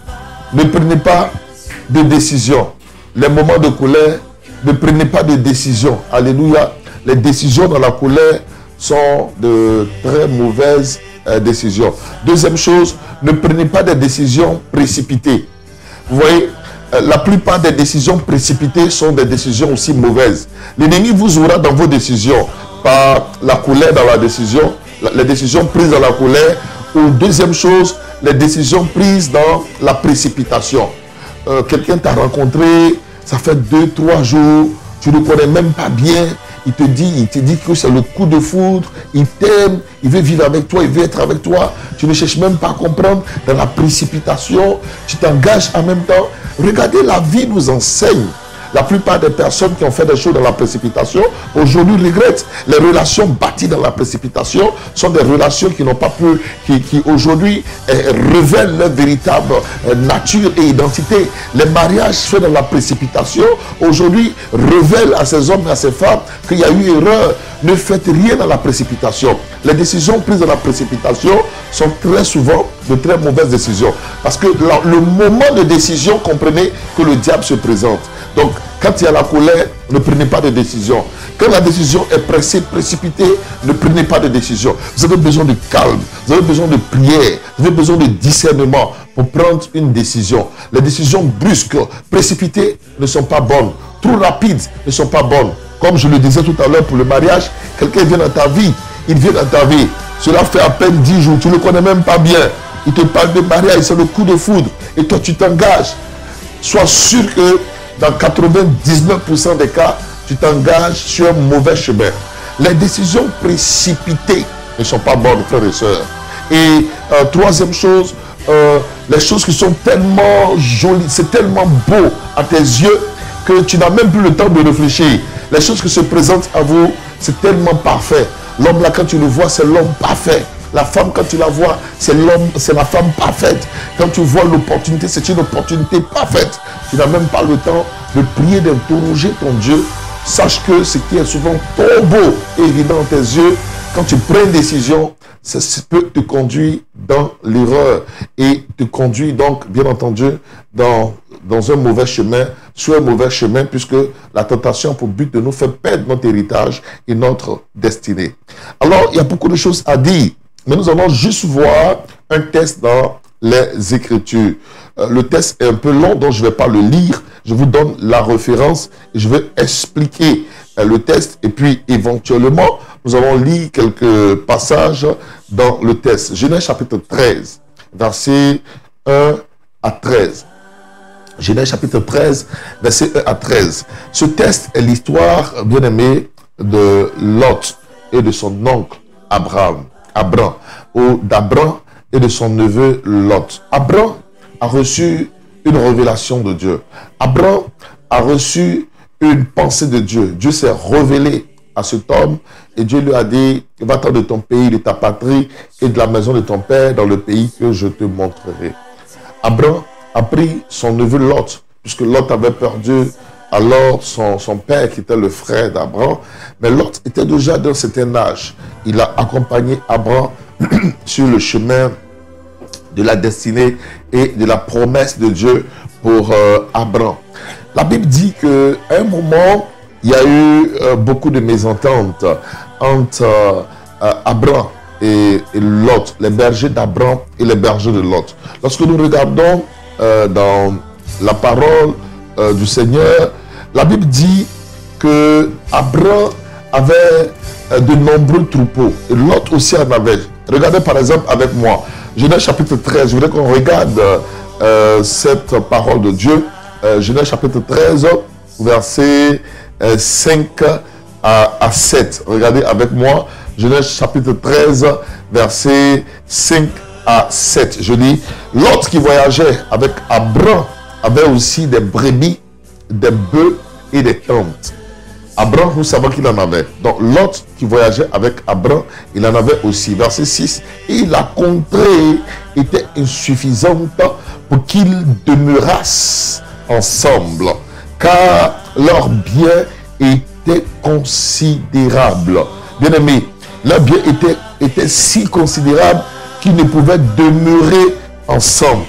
Ne prenez pas de décisions. Les moments de colère, ne prenez pas de décisions. Alléluia. Les décisions dans la colère sont de très mauvaises décisions. Deuxième chose, ne prenez pas de décisions précipitées. Vous voyez, la plupart des décisions précipitées sont des décisions aussi mauvaises. L'ennemi vous aura dans vos décisions par la colère dans la décision, les décisions prises dans la colère, ou deuxième chose, les décisions prises dans la précipitation. Quelqu'un t'a rencontré, ça fait 2-3 jours, tu ne connais même pas bien, il te dit que c'est le coup de foudre, il t'aime, il veut vivre avec toi, il veut être avec toi, tu ne cherches même pas à comprendre, dans la précipitation, tu t'engages en même temps. Regardez, la vie nous enseigne. La plupart des personnes qui ont fait des choses dans la précipitation, aujourd'hui regrettent. Les relations bâties dans la précipitation sont des relations qui n'ont pas pu, qui aujourd'hui révèlent leur véritable nature et identité. Les mariages faits dans la précipitation, aujourd'hui, révèlent à ces hommes et à ces femmes qu'il y a eu erreur. Ne faites rien dans la précipitation. Les décisions prises dans la précipitation sont très souvent de très mauvaises décisions. Parce que le moment de décision, comprenez que le diable se présente. Donc, quand il y a la colère, ne prenez pas de décision. Quand la décision est précipitée, ne prenez pas de décision. Vous avez besoin de calme, vous avez besoin de prière, vous avez besoin de discernement pour prendre une décision. Les décisions brusques, précipitées ne sont pas bonnes. Trop rapides ne sont pas bonnes. Comme je le disais tout à l'heure pour le mariage, quelqu'un vient dans ta vie, il vient dans ta vie. Cela fait à peine 10 jours, tu ne le connais même pas bien. Il te parle de mariage, c'est le coup de foudre. Et toi, tu t'engages. Sois sûr que dans 99% des cas, tu t'engages sur un mauvais chemin. Les décisions précipitées ne sont pas bonnes, frères et sœurs. Et troisième chose, les choses qui sont tellement jolies, c'est tellement beau à tes yeux que tu n'as même plus le temps de réfléchir. Les choses qui se présentent à vous, c'est tellement parfait. L'homme là, quand tu le vois, c'est l'homme parfait. La femme, quand tu la vois, c'est l'homme, c'est la femme parfaite. Quand tu vois l'opportunité, c'est une opportunité parfaite. Tu n'as même pas le temps de prier, d'interroger ton Dieu. Sache que ce qui est souvent trop beau et évident dans tes yeux, quand tu prends une décision, ça peut te conduire dans l'erreur et te conduire donc, bien entendu, dans un mauvais chemin, sur un mauvais chemin, puisque la tentation a pour but de nous faire perdre notre héritage et notre destinée. Alors, il y a beaucoup de choses à dire, mais nous allons juste voir un test dans les Écritures. Le test est un peu long, donc je ne vais pas le lire. Je vous donne la référence et je vais expliquer le test. Et puis, éventuellement, nous allons lire quelques passages dans le test. Genèse chapitre 13, versets 1 à 13. Genèse chapitre 13, verset 1 à 13. Ce test est l'histoire, bien aimée, de Lot et de son oncle Abram, ou d'Abram et de son neveu Lot. Abram a reçu une révélation de Dieu. Abram a reçu une pensée de Dieu. Dieu s'est révélé à cet homme et Dieu lui a dit, va-t'en de ton pays, de ta patrie et de la maison de ton père dans le pays que je te montrerai. Abram a pris son neveu Lot, puisque Lot avait perdu alors son père qui était le frère d'Abram, mais Lot était déjà d'un certain âge. Il a accompagné Abram sur le chemin de la destinée et de la promesse de Dieu pour Abram. La Bible dit qu'à un moment, il y a eu beaucoup de mésententes entre Abram et Lot, les bergers d'Abraham et les bergers de Lot. Lorsque nous regardons dans la parole du Seigneur, la Bible dit que Abraham avait de nombreux troupeaux et Lot aussi en avait. Regardez par exemple avec moi, Genèse chapitre 13, je voudrais qu'on regarde cette parole de Dieu. Genèse chapitre 13, verset 5 à 7. Regardez avec moi, Genèse chapitre 13, verset 5 à 7. Je lis, Lot qui voyageait avec Abraham avait aussi des brebis, des bœufs et des tentes. Abraham, vous savez qu'il en avait. Donc Lot qui voyageait avec Abraham, il en avait aussi. Verset 6. Et la contrée était insuffisante pour qu'ils demeurassent ensemble, car leurs biens étaient considérables. Bien aimé, leurs biens étaient si considérables qu'ils ne pouvaient demeurer ensemble.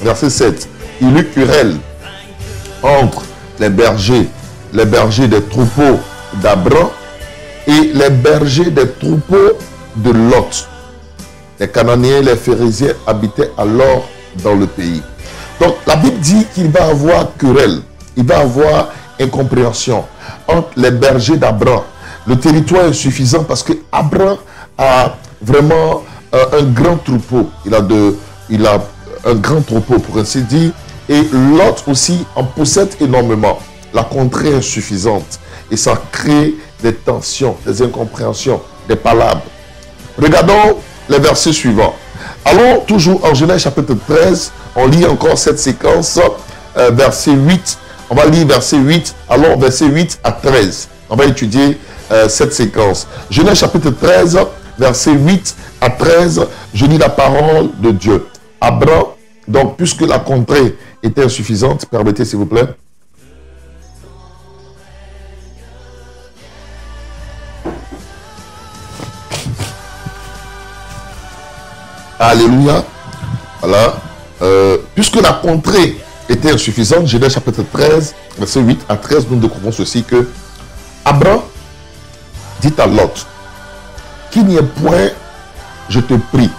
Verset 7. Il eut querelle entre les bergers des troupeaux d'Abraham et les bergers des troupeaux de Lot. Les Cananéens et les Phérésiens habitaient alors dans le pays. Donc la Bible dit qu'il va y avoir querelle, il va y avoir incompréhension entre les bergers d'Abraham. Le territoire est insuffisant parce que Abraham a vraiment un grand troupeau. Il a un grand troupeau pour ainsi dire. Et Lot aussi en possède énormément. La contrée est insuffisante et ça crée des tensions, des incompréhensions, des palabres. Regardons les versets suivants. Allons toujours en Genèse chapitre 13, on lit encore cette séquence, verset 8. On va lire verset 8, allons verset 8 à 13. On va étudier cette séquence. Genèse chapitre 13, verset 8 à 13, je lis la parole de Dieu. Abraham, donc puisque la contrée était insuffisante, permettez s'il vous plaît. Alléluia. Voilà. Puisque la contrée était insuffisante, Genèse chapitre 13, verset 8 à 13, nous découvrons ceci que Abraham dit à Lot, qu'il n'y ait point, je te prie,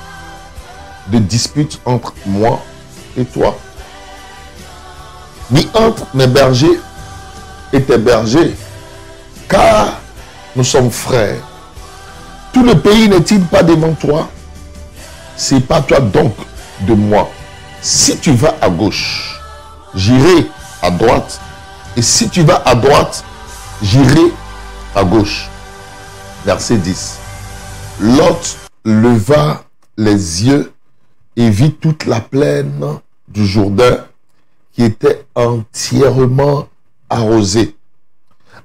de dispute entre moi et toi, ni entre mes bergers et tes bergers, car nous sommes frères. Tout le pays n'est-il pas devant toi? Sépare-toi donc de moi. Si tu vas à gauche, j'irai à droite. Et si tu vas à droite, j'irai à gauche. Verset 10. Lot leva les yeux et vit toute la plaine du Jourdain qui était entièrement arrosée.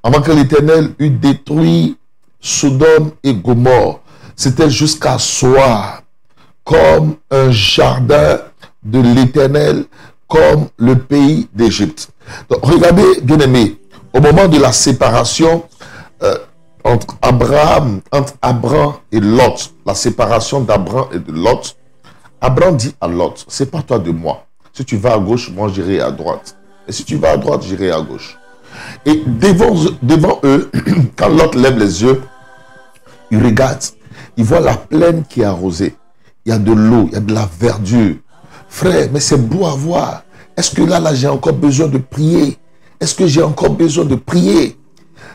Avant que l'Éternel eût détruit Sodome et Gomorrhe, c'était jusqu'à soir, comme un jardin de l'Éternel, comme le pays d'Égypte. Donc, regardez, bien-aimés, au moment de la séparation entre Abraham et Lot, la séparation d'Abraham et de Lot, Abraham dit à Lot, sépare-toi de moi. Si tu vas à gauche, moi j'irai à droite. Et si tu vas à droite, j'irai à gauche. Et devant eux, quand Lot lève les yeux, il regarde, il voit la plaine qui est arrosée. Il y a de l'eau, il y a de la verdure. Frère, mais c'est beau à voir. Est-ce que là j'ai encore besoin de prier? Est-ce que j'ai encore besoin de prier?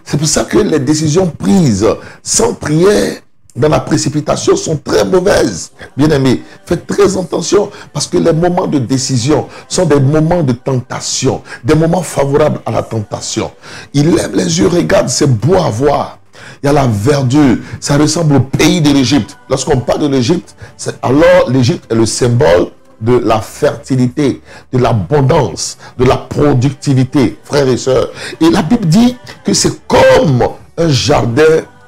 C'est pour ça que les décisions prises sans prière, dans la précipitation, sont très mauvaises. Bien-aimés, faites très attention parce que les moments de décision sont des moments de tentation, des moments favorables à la tentation. Il lève les yeux, regarde, c'est beau à voir. Il y a la verdure, ça ressemble au pays de l'Égypte. Lorsqu'on parle de l'Égypte, alors l'Égypte est le symbole de la fertilité, de l'abondance, de la productivité, frères et sœurs. Et la Bible dit que c'est comme un jardin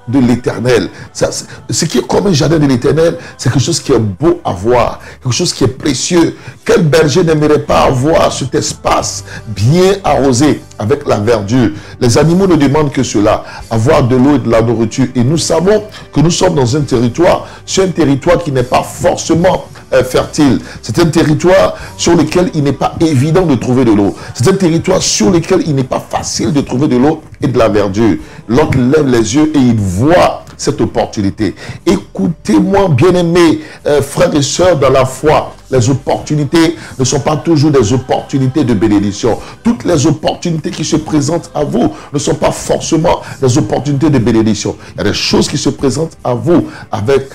de l'Éternel. Ce qui est comme un jardin de l'Éternel, c'est quelque chose qui est beau à voir, quelque chose qui est précieux. Quel berger n'aimerait pas avoir cet espace bien arrosé avec la verdure? Les animaux ne demandent que cela, avoir de l'eau et de la nourriture. Et nous savons que nous sommes dans un territoire, c'est un territoire qui n'est pas forcément fertile. C'est un territoire sur lequel il n'est pas évident de trouver de l'eau. C'est un territoire sur lequel il n'est pas facile de trouver de l'eau et de la verdure. L'autre lève les yeux et il voit cette opportunité. Écoutez-moi, bien-aimés, frères et sœurs dans la foi. Les opportunités ne sont pas toujours des opportunités de bénédiction. Toutes les opportunités qui se présentent à vous ne sont pas forcément des opportunités de bénédiction. Il y a des choses qui se présentent à vous avec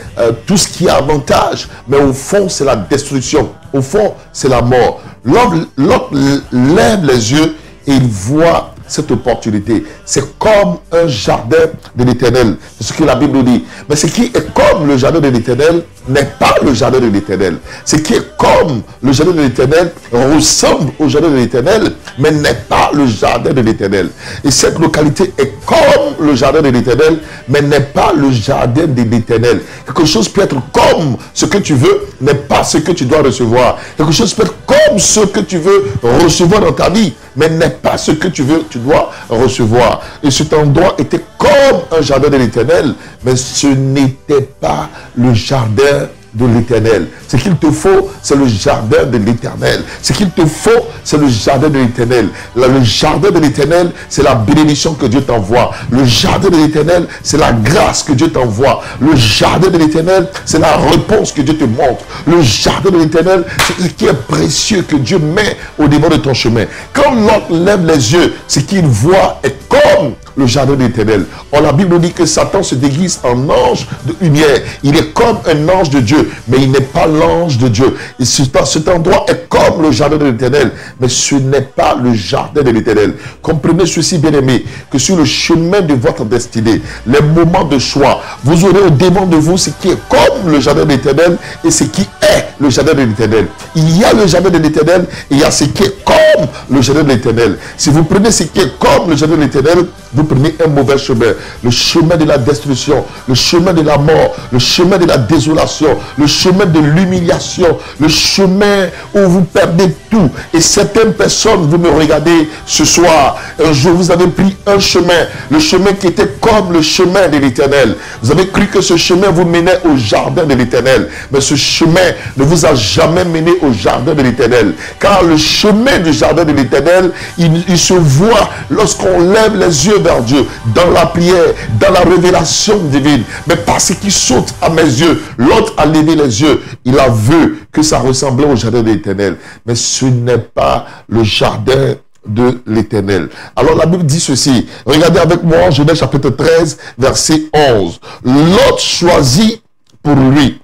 tout ce qui est avantage, mais au fond, c'est la destruction. Au fond, c'est la mort. L'autre lève les yeux et il voit cette opportunité. C'est comme un jardin de l'Éternel. C'est ce que la Bible nous dit. Mais ce qui est comme le jardin de l'Éternel n'est pas le jardin de l'Éternel. Ce qui est comme le jardin de l'Éternel ressemble au jardin de l'Éternel, mais n'est pas le jardin de l'Éternel. Et cette localité est comme le jardin de l'Éternel, mais n'est pas le jardin de l'Éternel. Quelque chose peut être comme ce que tu veux, n'est pas ce que tu dois recevoir. Quelque chose peut être comme ce que tu veux recevoir dans ta vie, mais n'est pas ce que tu dois recevoir. Et cet endroit était comme un jardin de l'Éternel, mais ce n'était pas le jardin de l'Éternel. Ce qu'il te faut, c'est le jardin de l'Éternel. Ce qu'il te faut, c'est le jardin de l'Éternel. Le jardin de l'Éternel, c'est la bénédiction que Dieu t'envoie. Le jardin de l'Éternel, c'est la grâce que Dieu t'envoie. Le jardin de l'Éternel, c'est la réponse que Dieu te montre. Le jardin de l'Éternel, c'est ce qui est précieux que Dieu met au devant de ton chemin. Quand l'autre lève les yeux, ce qu'il voit est comme le jardin de l'Éternel. Or, la Bible dit que Satan se déguise en ange de lumière. Il est comme un ange de Dieu, mais il n'est pas l'ange de Dieu. Et cet endroit est comme le jardin de l'Éternel, mais ce n'est pas le jardin de l'Éternel. Comprenez ceci, bien-aimés, que sur le chemin de votre destinée, les moments de choix, vous aurez au devant de vous ce qui est comme le jardin de l'Éternel et ce qui est le jardin de l'Éternel. Il y a le jardin de l'Éternel et il y a ce qui est comme le jardin de l'Éternel. Si vous prenez ce qui est comme le jardin de l'Éternel, vous prenez un mauvais chemin. Le chemin de la destruction, le chemin de la mort, le chemin de la désolation, le chemin de l'humiliation, le chemin où vous perdez tout. Et certaines personnes, vous me regardez ce soir, un jour vous avez pris un chemin, le chemin qui était comme le chemin de l'Éternel. Vous avez cru que ce chemin vous menait au jardin de l'Éternel. Mais ce chemin ne vous a jamais mené au jardin de l'Éternel. Car le chemin du jardin de l'Éternel, il se voit lorsqu'on lève les yeux vers Dieu, dans la prière, dans la révélation divine. Mais parce qu'il saute à mes yeux, l'autre a levé les yeux, il a vu que ça ressemblait au jardin de l'Éternel. Mais ce n'est pas le jardin de l'Éternel. Alors la Bible dit ceci, regardez avec moi Genèse chapitre 13, verset 11. L'autre choisit pour lui.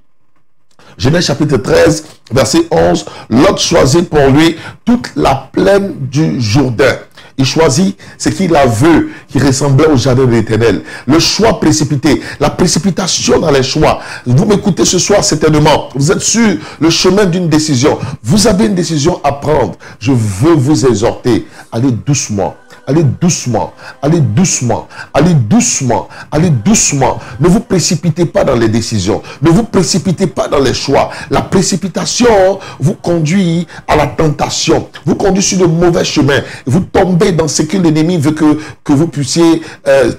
Genèse chapitre 13, verset 11. L'autre choisit pour lui toute la plaine du Jourdain. Il choisit ce qu'il a vu qui ressemblait au jardin de l'Éternel. Le choix précipité, la précipitation dans les choix. Vous m'écoutez ce soir certainement. Vous êtes sur le chemin d'une décision. Vous avez une décision à prendre. Je veux vous exhorter. Allez doucement. Allez doucement, allez doucement, allez doucement, allez doucement. Ne vous précipitez pas dans les décisions. Ne vous précipitez pas dans les choix. La précipitation vous conduit à la tentation. Vous conduit sur le mauvais chemin. Vous tombez dans ce que l'ennemi veut que vous puissiez,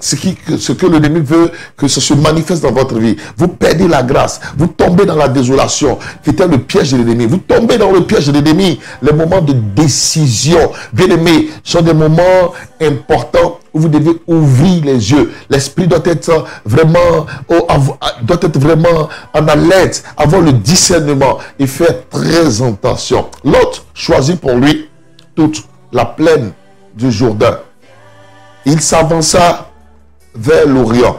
ce que l'ennemi veut que ça se manifeste dans votre vie. Vous perdez la grâce. Vous tombez dans la désolation qui était le piège de l'ennemi. Vous tombez dans le piège de l'ennemi. Les moments de décision, bien aimés, sont des moments important où vous devez ouvrir les yeux. L'esprit doit être vraiment en alerte, avoir le discernement et faire très attention. L'autre choisit pour lui toute la plaine du Jourdain. Il s'avança vers l'Orient.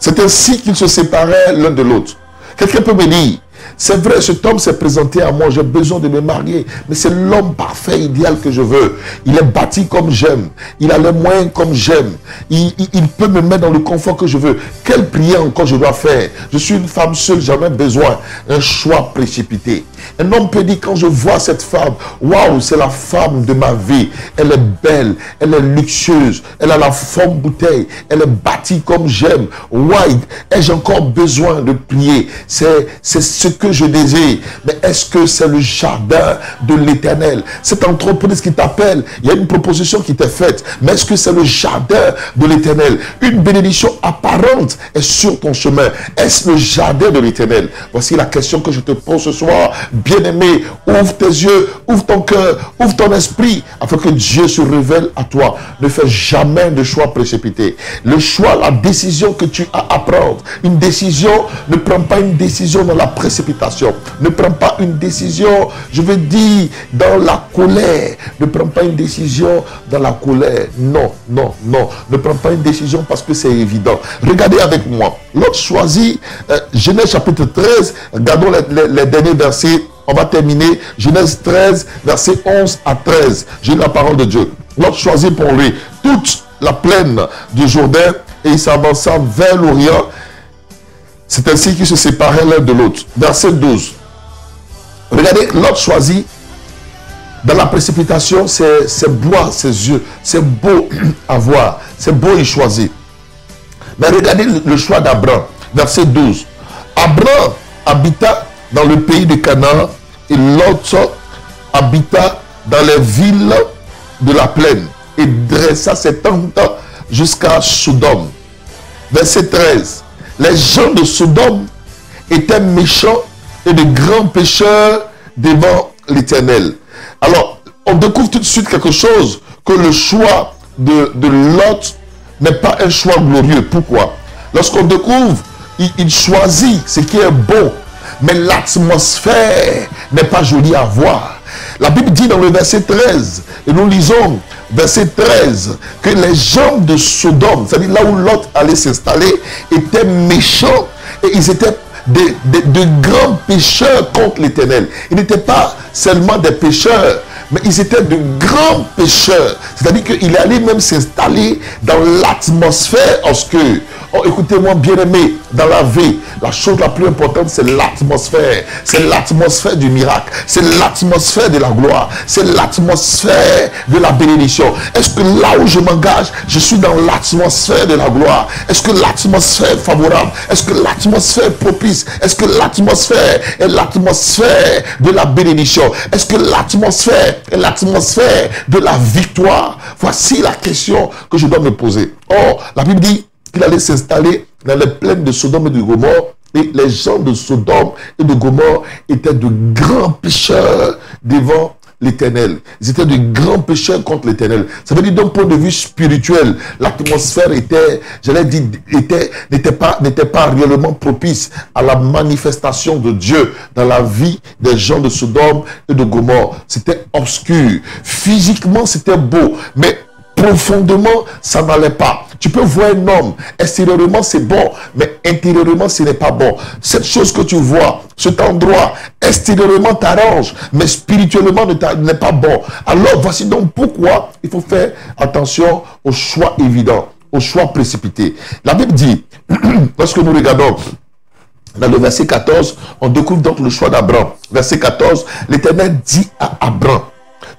C'est ainsi qu'ils se séparaient l'un de l'autre. Quelqu'un peut me dire, c'est vrai, cet homme s'est présenté à moi, j'ai besoin de me marier, mais c'est l'homme parfait, idéal que je veux. Il est bâti comme j'aime, il a les moyens comme j'aime, il peut me mettre dans le confort que je veux. Quelle prière encore je dois faire? Je suis une femme seule, j'en ai besoin. Un choix précipité. Un homme peut dire, quand je vois cette femme, waouh, c'est la femme de ma vie. Elle est belle, elle est luxueuse, elle a la forme bouteille, elle est bâtie comme j'aime. Why ai-je encore besoin de prier? C'est ce que je désire. Mais est-ce que c'est le jardin de l'Éternel? Cette entreprise qui t'appelle, il y a une proposition qui t'est faite. Mais est-ce que c'est le jardin de l'Éternel? Une bénédiction apparente est sur ton chemin. Est-ce le jardin de l'Éternel? Voici la question que je te pose ce soir. Bien-aimé, ouvre tes yeux, ouvre ton cœur, ouvre ton esprit, afin que Dieu se révèle à toi. Ne fais jamais de choix précipité. Le choix, la décision que tu as à prendre. Une décision, ne prends pas une décision dans la précipitation. Ne prends pas une décision, je veux dire, dans la colère. Ne prends pas une décision dans la colère. Non, non, non. Ne prends pas une décision parce que c'est évident. Regardez avec moi. L'autre choisit, Genèse chapitre 13, regardons les derniers versets. On va terminer Genèse 13, versets 11 à 13. J'ai la parole de Dieu. L'autre choisit pour lui toute la plaine du Jourdain et il s'avança vers l'Orient. C'est ainsi qu'ils se séparaient l'un de l'autre. Verset 12. Regardez, l'autre choisit. Dans la précipitation, c'est bois ses yeux. C'est beau à voir. C'est beau y choisir. Mais regardez le choix d'Abraham. Verset 12. Abraham habita dans le pays de Canaan et Lot habita dans les villes de la plaine et dressa ses tentes jusqu'à Sodome. Verset 13. Les gens de Sodome étaient méchants et de grands pécheurs devant l'Éternel. Alors, on découvre tout de suite quelque chose, que le choix de Lot n'est pas un choix glorieux. Pourquoi? Lorsqu'on découvre, il choisit ce qui est beau, mais l'atmosphère n'est pas jolie à voir. La Bible dit dans le verset 13, et nous lisons verset 13, que les gens de Sodome, c'est-à-dire là où Lot allait s'installer, étaient méchants et ils étaient de grands pécheurs contre l'Éternel. Ils n'étaient pas seulement des pécheurs, mais ils étaient de grands pécheurs. C'est-à-dire qu'il allait même s'installer dans l'atmosphère obscure. Oh, écoutez-moi, bien-aimés, dans la vie, la chose la plus importante, c'est l'atmosphère. C'est l'atmosphère du miracle. C'est l'atmosphère de la gloire. C'est l'atmosphère de la bénédiction. Est-ce que là où je m'engage, je suis dans l'atmosphère de la gloire? Est-ce que l'atmosphère est favorable? Est-ce que l'atmosphère est propice? Est-ce que l'atmosphère est l'atmosphère de la bénédiction? Est-ce que l'atmosphère est l'atmosphère de la victoire? Voici la question que je dois me poser. Or, la Bible dit qu'il allait s'installer dans les plaines de Sodome et de Gomorrhe. Et les gens de Sodome et de Gomorrhe étaient de grands pécheurs devant l'Éternel. Ils étaient de grands pécheurs contre l'Éternel. Ça veut dire d'un point de vue spirituel, l'atmosphère était, j'allais dire, n'était pas réellement propice à la manifestation de Dieu dans la vie des gens de Sodome et de Gomorrhe. C'était obscur. Physiquement, c'était beau, mais profondément, ça n'allait pas. Tu peux voir un homme, extérieurement c'est bon, mais intérieurement ce n'est pas bon. Cette chose que tu vois, cet endroit, extérieurement t'arrange, mais spirituellement n'est pas bon. Alors voici donc pourquoi il faut faire attention aux choix évidents, aux choix précipités. La Bible dit, lorsque nous regardons dans le verset 14, on découvre donc le choix d'Abraham. Verset 14, l'Éternel dit à Abraham.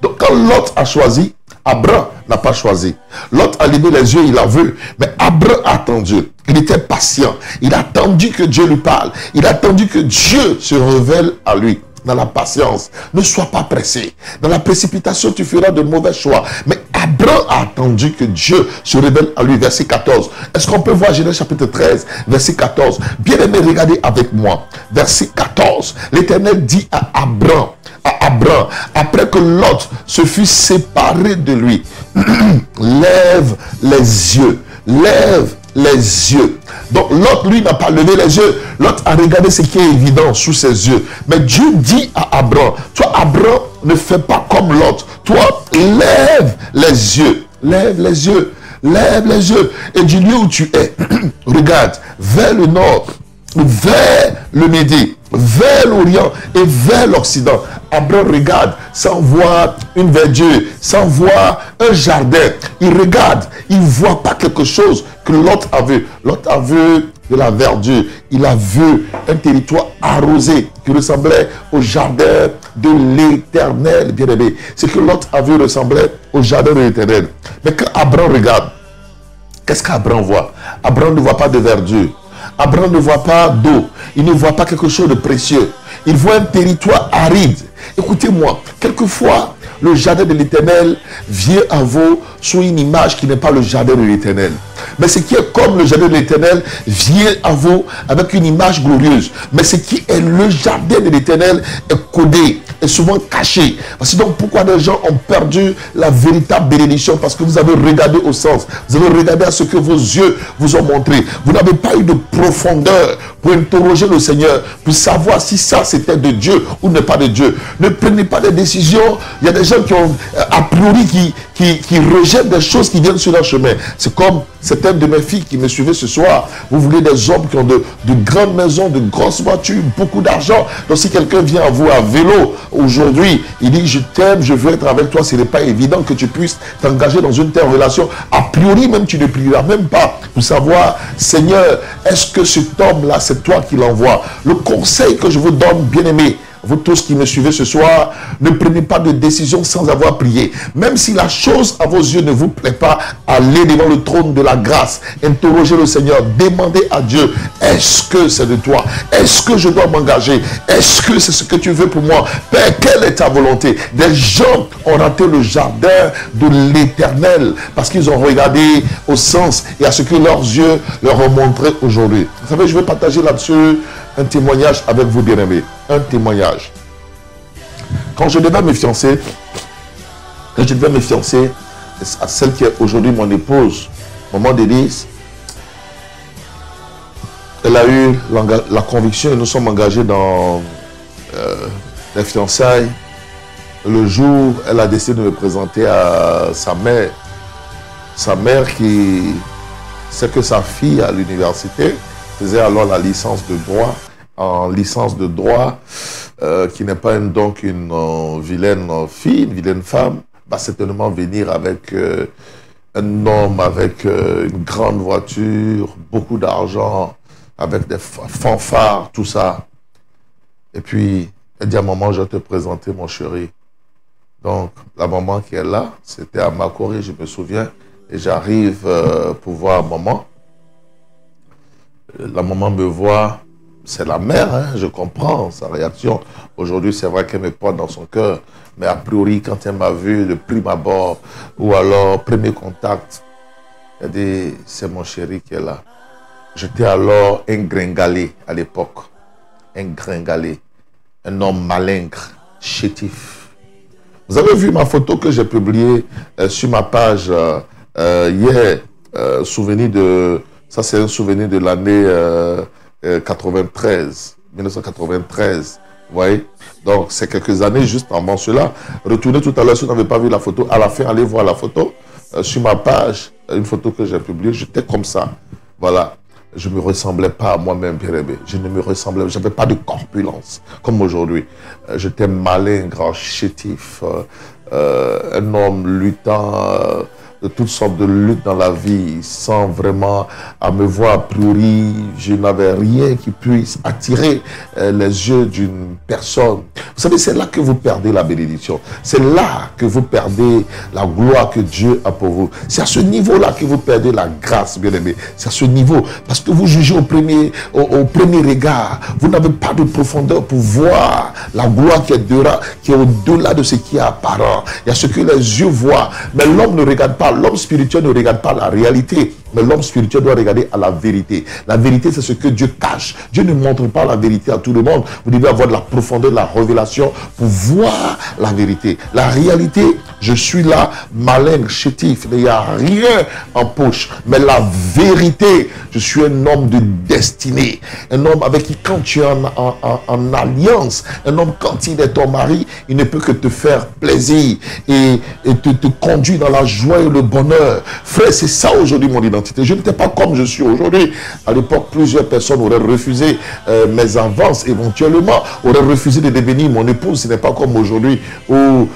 Donc quand Lot a choisi, Abraham n'a pas choisi. Lot a levé les yeux, il a vu. Mais Abraham a attendu. Il était patient. Il a attendu que Dieu lui parle. Il a attendu que Dieu se révèle à lui. Dans la patience, ne sois pas pressé. Dans la précipitation, tu feras de mauvais choix. Mais Abraham a attendu que Dieu se révèle à lui. Verset 14. Est-ce qu'on peut voir Genèse chapitre 13, verset 14? Bien aimé, regardez avec moi. Verset 14. L'Éternel dit à Abraham, après que Lot se fut séparé de lui, lève les yeux, lève les yeux. Donc Lot, lui, n'a pas levé les yeux. Lot a regardé ce qui est évident sous ses yeux. Mais Dieu dit à Abraham, toi Abraham, ne fais pas comme Lot. Toi, lève les yeux. Lève les yeux. Lève les yeux. Et du lieu où tu es, regarde vers le nord, vers le midi, vers l'Orient et vers l'Occident. Abraham regarde sans voir une verdure, sans voir un jardin. Il regarde, il ne voit pas quelque chose que Lot a vu. Lot a vu de la verdure. Il a vu un territoire arrosé qui ressemblait au jardin de l'Éternel, bien aimé. Ce que Lot a vu ressemblait au jardin de l'Éternel. Mais quand Abraham regarde, qu'est-ce qu'Abraham voit? Abraham ne voit pas de verdure. Abraham ne voit pas d'eau. Il ne voit pas quelque chose de précieux. Il voit un territoire aride. Écoutez-moi, quelquefois, le jardin de l'Éternel vient à vous sous une image qui n'est pas le jardin de l'Éternel. Mais ce qui est comme le jardin de l'Éternel vient à vous avec une image glorieuse. Mais ce qui est le jardin de l'Éternel est codé, est souvent caché. Parce que donc pourquoi des gens ont perdu la véritable bénédiction? Parce que vous avez regardé au sens, vous avez regardé à ce que vos yeux vous ont montré. Vous n'avez pas eu de profondeur pour interroger le Seigneur, pour savoir si ça c'était de Dieu ou n'est pas de Dieu. Ne prenez pas des décisions. Il y a des gens qui ont a priori qui rejettent des choses qui viennent sur leur chemin. C'est comme certaines de mes filles qui me suivaient ce soir. Vous voulez des hommes qui ont de grandes maisons, de grosses voitures, beaucoup d'argent. Donc si quelqu'un vient à vous à vélo aujourd'hui, il dit je t'aime, je veux être avec toi, ce n'est pas évident que tu puisses t'engager dans une telle relation. A priori même tu ne prieras même pas pour savoir, Seigneur, est-ce que cet homme-là, c'est toi qui l'envoie? Le conseil que je vous donne, bien-aimé, vous tous qui me suivez ce soir, ne prenez pas de décision sans avoir prié. Même si la chose à vos yeux ne vous plaît pas, allez devant le trône de la grâce. Interrogez le Seigneur. Demandez à Dieu, est-ce que c'est de toi? Est-ce que je dois m'engager? Est-ce que c'est ce que tu veux pour moi? Père, quelle est ta volonté? Des gens ont raté le jardin de l'Éternel parce qu'ils ont regardé au sens et à ce que leurs yeux leur ont montré aujourd'hui. Vous savez, je vais partager là-dessus un témoignage avec vous, bien-aimés. Un témoignage. Quand je devais me fiancer, à celle qui est aujourd'hui mon épouse, maman d'Élise, elle a eu la conviction et nous sommes engagés dans les fiançailles. Le jour, elle a décidé de me présenter à sa mère. Sa mère qui sait que sa fille à l'université faisait alors la licence de droit. En licence de droit, qui n'est pas donc une vilaine fille, une vilaine femme, va certainement venir avec un homme avec une grande voiture, beaucoup d'argent, avec des fanfares, tout ça. Et puis, elle dit à maman, je vais te présenter mon chéri. Donc, la maman qui est là, c'était à Makori, je me souviens, et j'arrive pour voir maman. La maman me voit. C'est la mère, hein, je comprends sa réaction. Aujourd'hui, c'est vrai qu'elle me porte dans son cœur. Mais a priori, quand elle m'a vu de prime abord, ou alors premier contact, elle dit, c'est mon chéri qui est là. J'étais alors un gringalé à l'époque. Un gringalé. Un homme malingre, chétif. Vous avez vu ma photo que j'ai publiée sur ma page hier. Souvenir de... Ça, c'est un souvenir de l'année... 1993, vous voyez. Donc, c'est quelques années juste avant cela. Retournez tout à l'heure, si vous n'avez pas vu la photo, à la fin, allez voir la photo sur ma page, une photo que j'ai publiée, j'étais comme ça. Voilà. Je ne me ressemblais pas à moi-même, bien aimé. Je ne me ressemblais, je n'avais pas de corpulence, comme aujourd'hui. J'étais malingre, chétif, un homme luttant... de toutes sortes de luttes dans la vie, sans vraiment à me voir a priori, je n'avais rien qui puisse attirer les yeux d'une personne. Vous savez, c'est là que vous perdez la bénédiction. C'est là que vous perdez la gloire que Dieu a pour vous. C'est à ce niveau-là que vous perdez la grâce, bien-aimé. C'est à ce niveau, parce que vous jugez au premier regard. Vous n'avez pas de profondeur pour voir la gloire qui est au-delà de ce qui est apparent. Il y a ce que les yeux voient, mais l'homme ne regarde pas. L'homme spirituel ne regarde pas la réalité, mais l'homme spirituel doit regarder à la vérité. La vérité, c'est ce que Dieu cache. Dieu ne montre pas la vérité à tout le monde. Vous devez avoir de la profondeur, de la révélation pour voir la vérité. La réalité, je suis là, malingre, chétif, il n'y a rien en poche. Mais la vérité, je suis un homme de destinée. Un homme avec qui, quand tu es en alliance, un homme, quand il est ton mari, il ne peut que te faire plaisir et te conduire dans la joie et le bonheur. Frère, c'est ça aujourd'hui mon identité. Je n'étais pas comme je suis aujourd'hui. À l'époque, plusieurs personnes auraient refusé mes avances, éventuellement, auraient refusé de devenir mon épouse. Ce n'est pas comme aujourd'hui où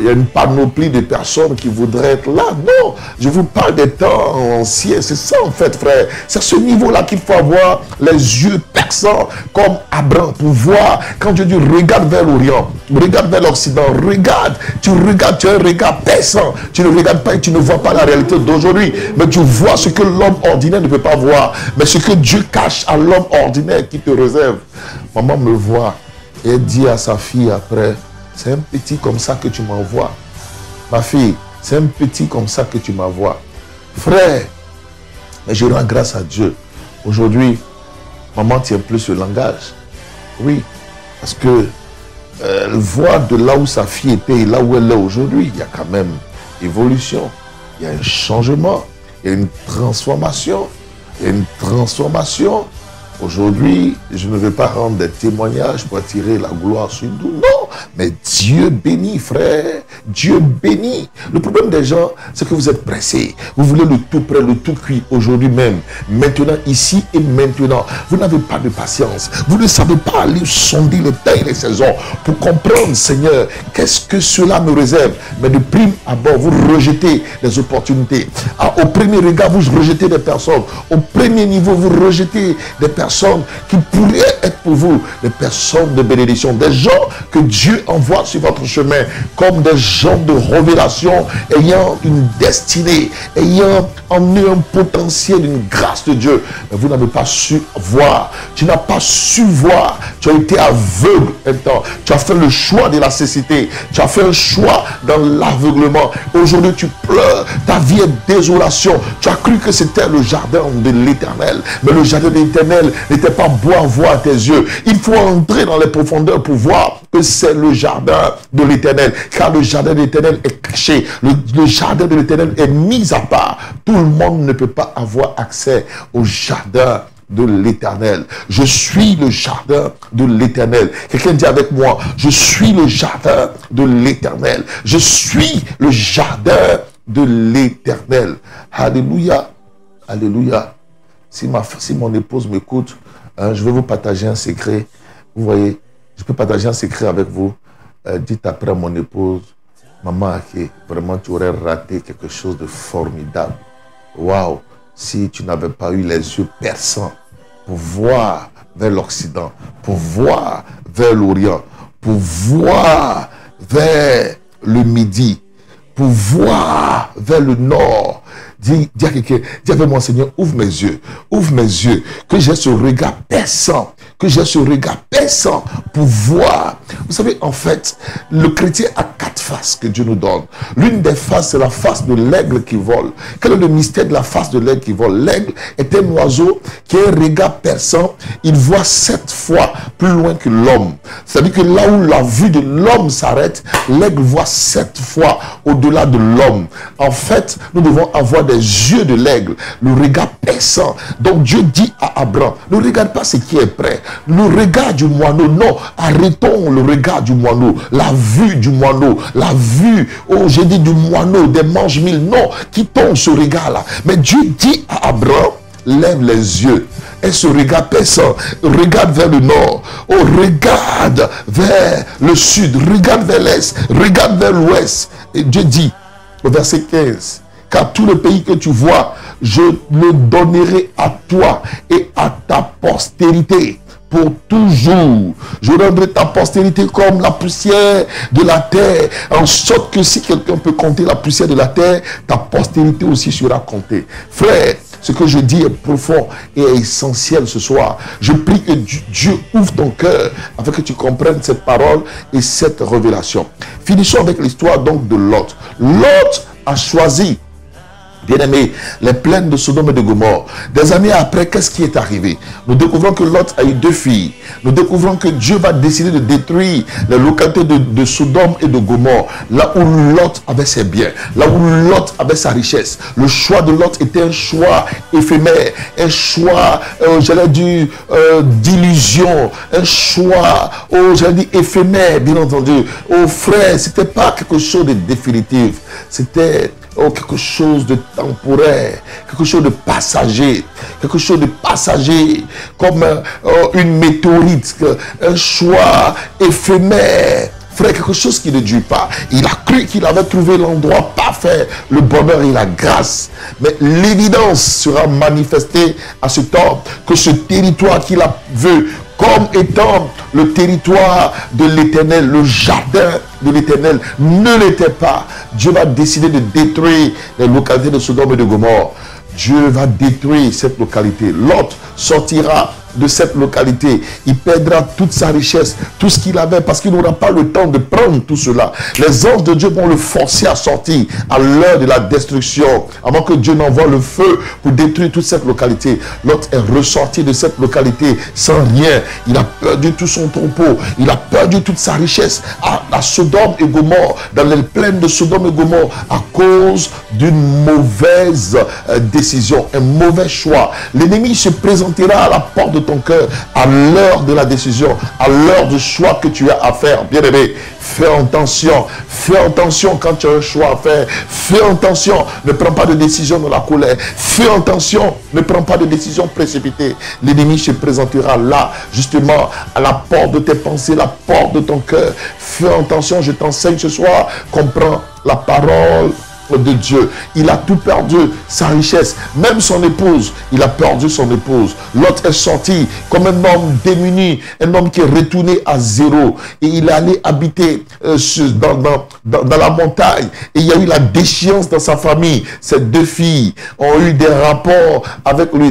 il y a une panoplie de personnes qui voudraient être là. Non, je vous parle des temps anciens. C'est ça en fait, frère. C'est à ce niveau-là qu'il faut avoir les yeux perçants comme Abraham pour voir. Quand Dieu dit regarde vers l'Orient, regarde vers l'Occident, regarde, tu as un regard perçant. Tu ne regardes pas et tu ne vois pas la réalité d'aujourd'hui, mais tu vois ce que l'homme ordinaire ne peut pas voir, mais ce que Dieu cache à l'homme ordinaire qui te réserve. Maman me voit Et dit à sa fille après, c'est un petit comme ça que tu m'envoies. Ma fille, c'est un petit comme ça que tu m'envoies. Frère, mais je rends grâce à Dieu. Aujourd'hui, maman tient plus ce langage. Oui, parce que elle voit de là où sa fille était et là où elle est aujourd'hui. Il y a quand même évolution. Il y a un changement. Il y a une transformation. Il y a une transformation. Aujourd'hui, je ne vais pas rendre des témoignages pour attirer la gloire sur nous. Non, mais Dieu bénit, frère. Dieu bénit. Le problème des gens, c'est que vous êtes pressés. Vous voulez le tout prêt, le tout cuit aujourd'hui même. Maintenant, ici et maintenant. Vous n'avez pas de patience. Vous ne savez pas aller sonder les temps et les saisons pour comprendre, Seigneur, qu'est-ce que cela me réserve. Mais de prime abord, vous rejetez les opportunités. Au premier regard, vous rejetez des personnes. Au premier niveau, vous rejetez des personnes qui pourraient être pour vous des personnes de bénédiction, des gens que Dieu envoie sur votre chemin comme des gens de révélation, ayant une destinée, ayant en eux un potentiel, une grâce de Dieu. Mais vous n'avez pas su voir. Tu n'as pas su voir. Tu as été aveugle un temps. Tu as fait le choix de la cécité. Tu as fait un choix dans l'aveuglement. Aujourd'hui, tu pleures. Ta vie est désolation. Tu as cru que c'était le jardin de l'Éternel. Mais le jardin de l'Éternel n'était pas beau à voir à tes yeux. Il faut entrer dans les profondeurs pour voir que c'est le jardin de l'Éternel. Car le jardin de l'Éternel est caché. Le jardin de l'Éternel est mis à part. Tout le monde ne peut pas avoir accès au jardin de l'Éternel. Je suis le jardin de l'Éternel. Quelqu'un dit avec moi, je suis le jardin de l'Éternel. Je suis le jardin de l'Éternel. Alléluia. Alléluia. Si mon épouse m'écoute, je vais vous partager un secret. Vous voyez, je peux partager un secret avec vous. Dites après à mon épouse, maman, vraiment tu aurais raté quelque chose de formidable. Waouh, si tu n'avais pas eu les yeux perçants pour voir vers l'Occident, pour voir vers l'Orient, pour voir vers le Midi, pour voir vers le Nord. Dis à quelqu'un, dis avec moi, Seigneur, ouvre mes yeux, que j'ai ce regard perçant, pour voir. Vous savez, en fait, le chrétien a 4 faces que Dieu nous donne. L'une des faces, c'est la face de l'aigle qui vole. Quel est le mystère de la face de l'aigle qui vole? L'aigle est un oiseau qui a un regard perçant. Il voit 7 fois plus loin que l'homme. C'est-à-dire que là où la vue de l'homme s'arrête, l'aigle voit 7 fois au-delà de l'homme. En fait, nous devons avoir des yeux de l'aigle, le regard perçant. Donc Dieu dit à Abraham, ne regarde pas ce qui est près, le regard du moineau, non, arrêtons le regard du moineau, la vue du moineau, la vue, oh j'ai dit du moineau, des mange-mille, non, quittons ce regard-là. Mais Dieu dit à Abraham, lève les yeux. Et ce regard perçant, regarde vers le nord, oh regarde vers le sud, regarde vers l'est, regarde vers l'ouest. Et Dieu dit, au verset 15, car tout le pays que tu vois, je le donnerai à toi et à ta postérité pour toujours. Je rendrai ta postérité comme la poussière de la terre, en sorte que si quelqu'un peut compter la poussière de la terre, ta postérité aussi sera comptée. Frère, ce que je dis est profond et est essentiel ce soir. Je prie que Dieu ouvre ton cœur afin que tu comprennes cette parole et cette révélation. Finissons avec l'histoire donc de Lot. Lot a choisi, bien-aimé, les plaines de Sodome et de Gomorrhe. Des années après, qu'est-ce qui est arrivé? Nous découvrons que Lot a eu 2 filles. Nous découvrons que Dieu va décider de détruire les localités de Sodome et de Gomorrhe. Là où Lot avait ses biens, là où Lot avait sa richesse. Le choix de Lot était un choix éphémère, un choix, j'allais dire, d'illusion, un choix, j'allais dire, éphémère, bien entendu. Frère, c'était pas quelque chose de définitif. C'était quelque chose de temporaire, quelque chose de passager, comme une météorite, un choix éphémère. Frère, quelque chose qui ne dure pas. Il a cru qu'il avait trouvé l'endroit parfait, le bonheur et la grâce. Mais l'évidence sera manifestée à ce temps que ce territoire qu'il a vu comme étant le territoire de l'Éternel, le jardin de l'Éternel, ne l'était pas. Dieu va décider de détruire les localités de Sodome et de Gomorrhe. Dieu va détruire cette localité. Lot sortira de cette localité. Il perdra toute sa richesse, tout ce qu'il avait, parce qu'il n'aura pas le temps de prendre tout cela. Les anges de Dieu vont le forcer à sortir à l'heure de la destruction, avant que Dieu n'envoie le feu pour détruire toute cette localité. Lot est ressorti de cette localité sans rien. Il a perdu tout son troupeau, il a perdu toute sa richesse à Sodome et Gomorrhe, dans les plaines de Sodome et Gomorrhe, à cause d'une mauvaise décision, un mauvais choix. L'ennemi se présentera à la porte de ton cœur à l'heure de la décision, à l'heure du choix que tu as à faire. Bien-aimé, fais attention quand tu as un choix à faire. Fais attention, ne prends pas de décision dans la colère. Fais attention, ne prends pas de décision précipitée. L'ennemi se présentera là, justement, à la porte de tes pensées, la porte de ton cœur. Fais attention, je t'enseigne ce soir, comprends la parole de Dieu. Il a tout perdu, sa richesse, même son épouse, il a perdu son épouse. L'autre est sorti comme un homme démuni, un homme qui est retourné à zéro, et il est allé habiter dans la montagne, et il y a eu la déchéance dans sa famille. Ses deux filles ont eu des rapports avec lui,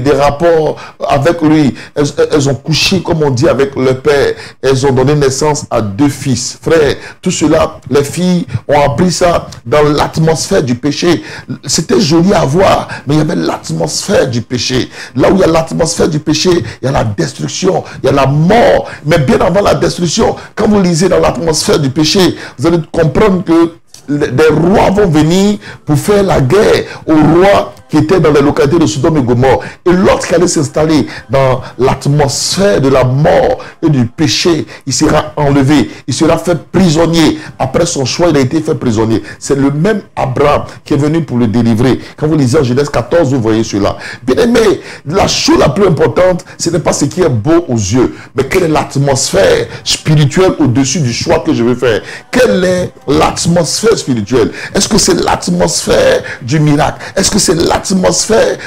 elles ont couché, comme on dit, avec le père. Elles ont donné naissance à deux fils. Frère, tout cela, les filles ont appris ça dans l'atmosphère du péché. C'était joli à voir, mais il y avait l'atmosphère du péché. Là où il y a l'atmosphère du péché, il y a la destruction, il y a la mort. Mais bien avant la destruction, quand vous lisez dans l'atmosphère du péché, vous allez comprendre que des rois vont venir pour faire la guerre aux rois qui étaient dans les localités de Sodome et Gomorrhe. Et l'autre qui allait s'installer dans l'atmosphère de la mort et du péché, il sera enlevé, il sera fait prisonnier. Après son choix, il a été fait prisonnier. C'est le même Abraham qui est venu pour le délivrer. Quand vous lisez en Genèse 14, vous voyez cela. Bien aimé, la chose la plus importante, ce n'est pas ce qui est beau aux yeux, mais quelle est l'atmosphère spirituelle au-dessus du choix que je vais faire. Quelle est l'atmosphère spirituelle? Est-ce que c'est l'atmosphère du miracle? Est-ce que c'est l'atmosphère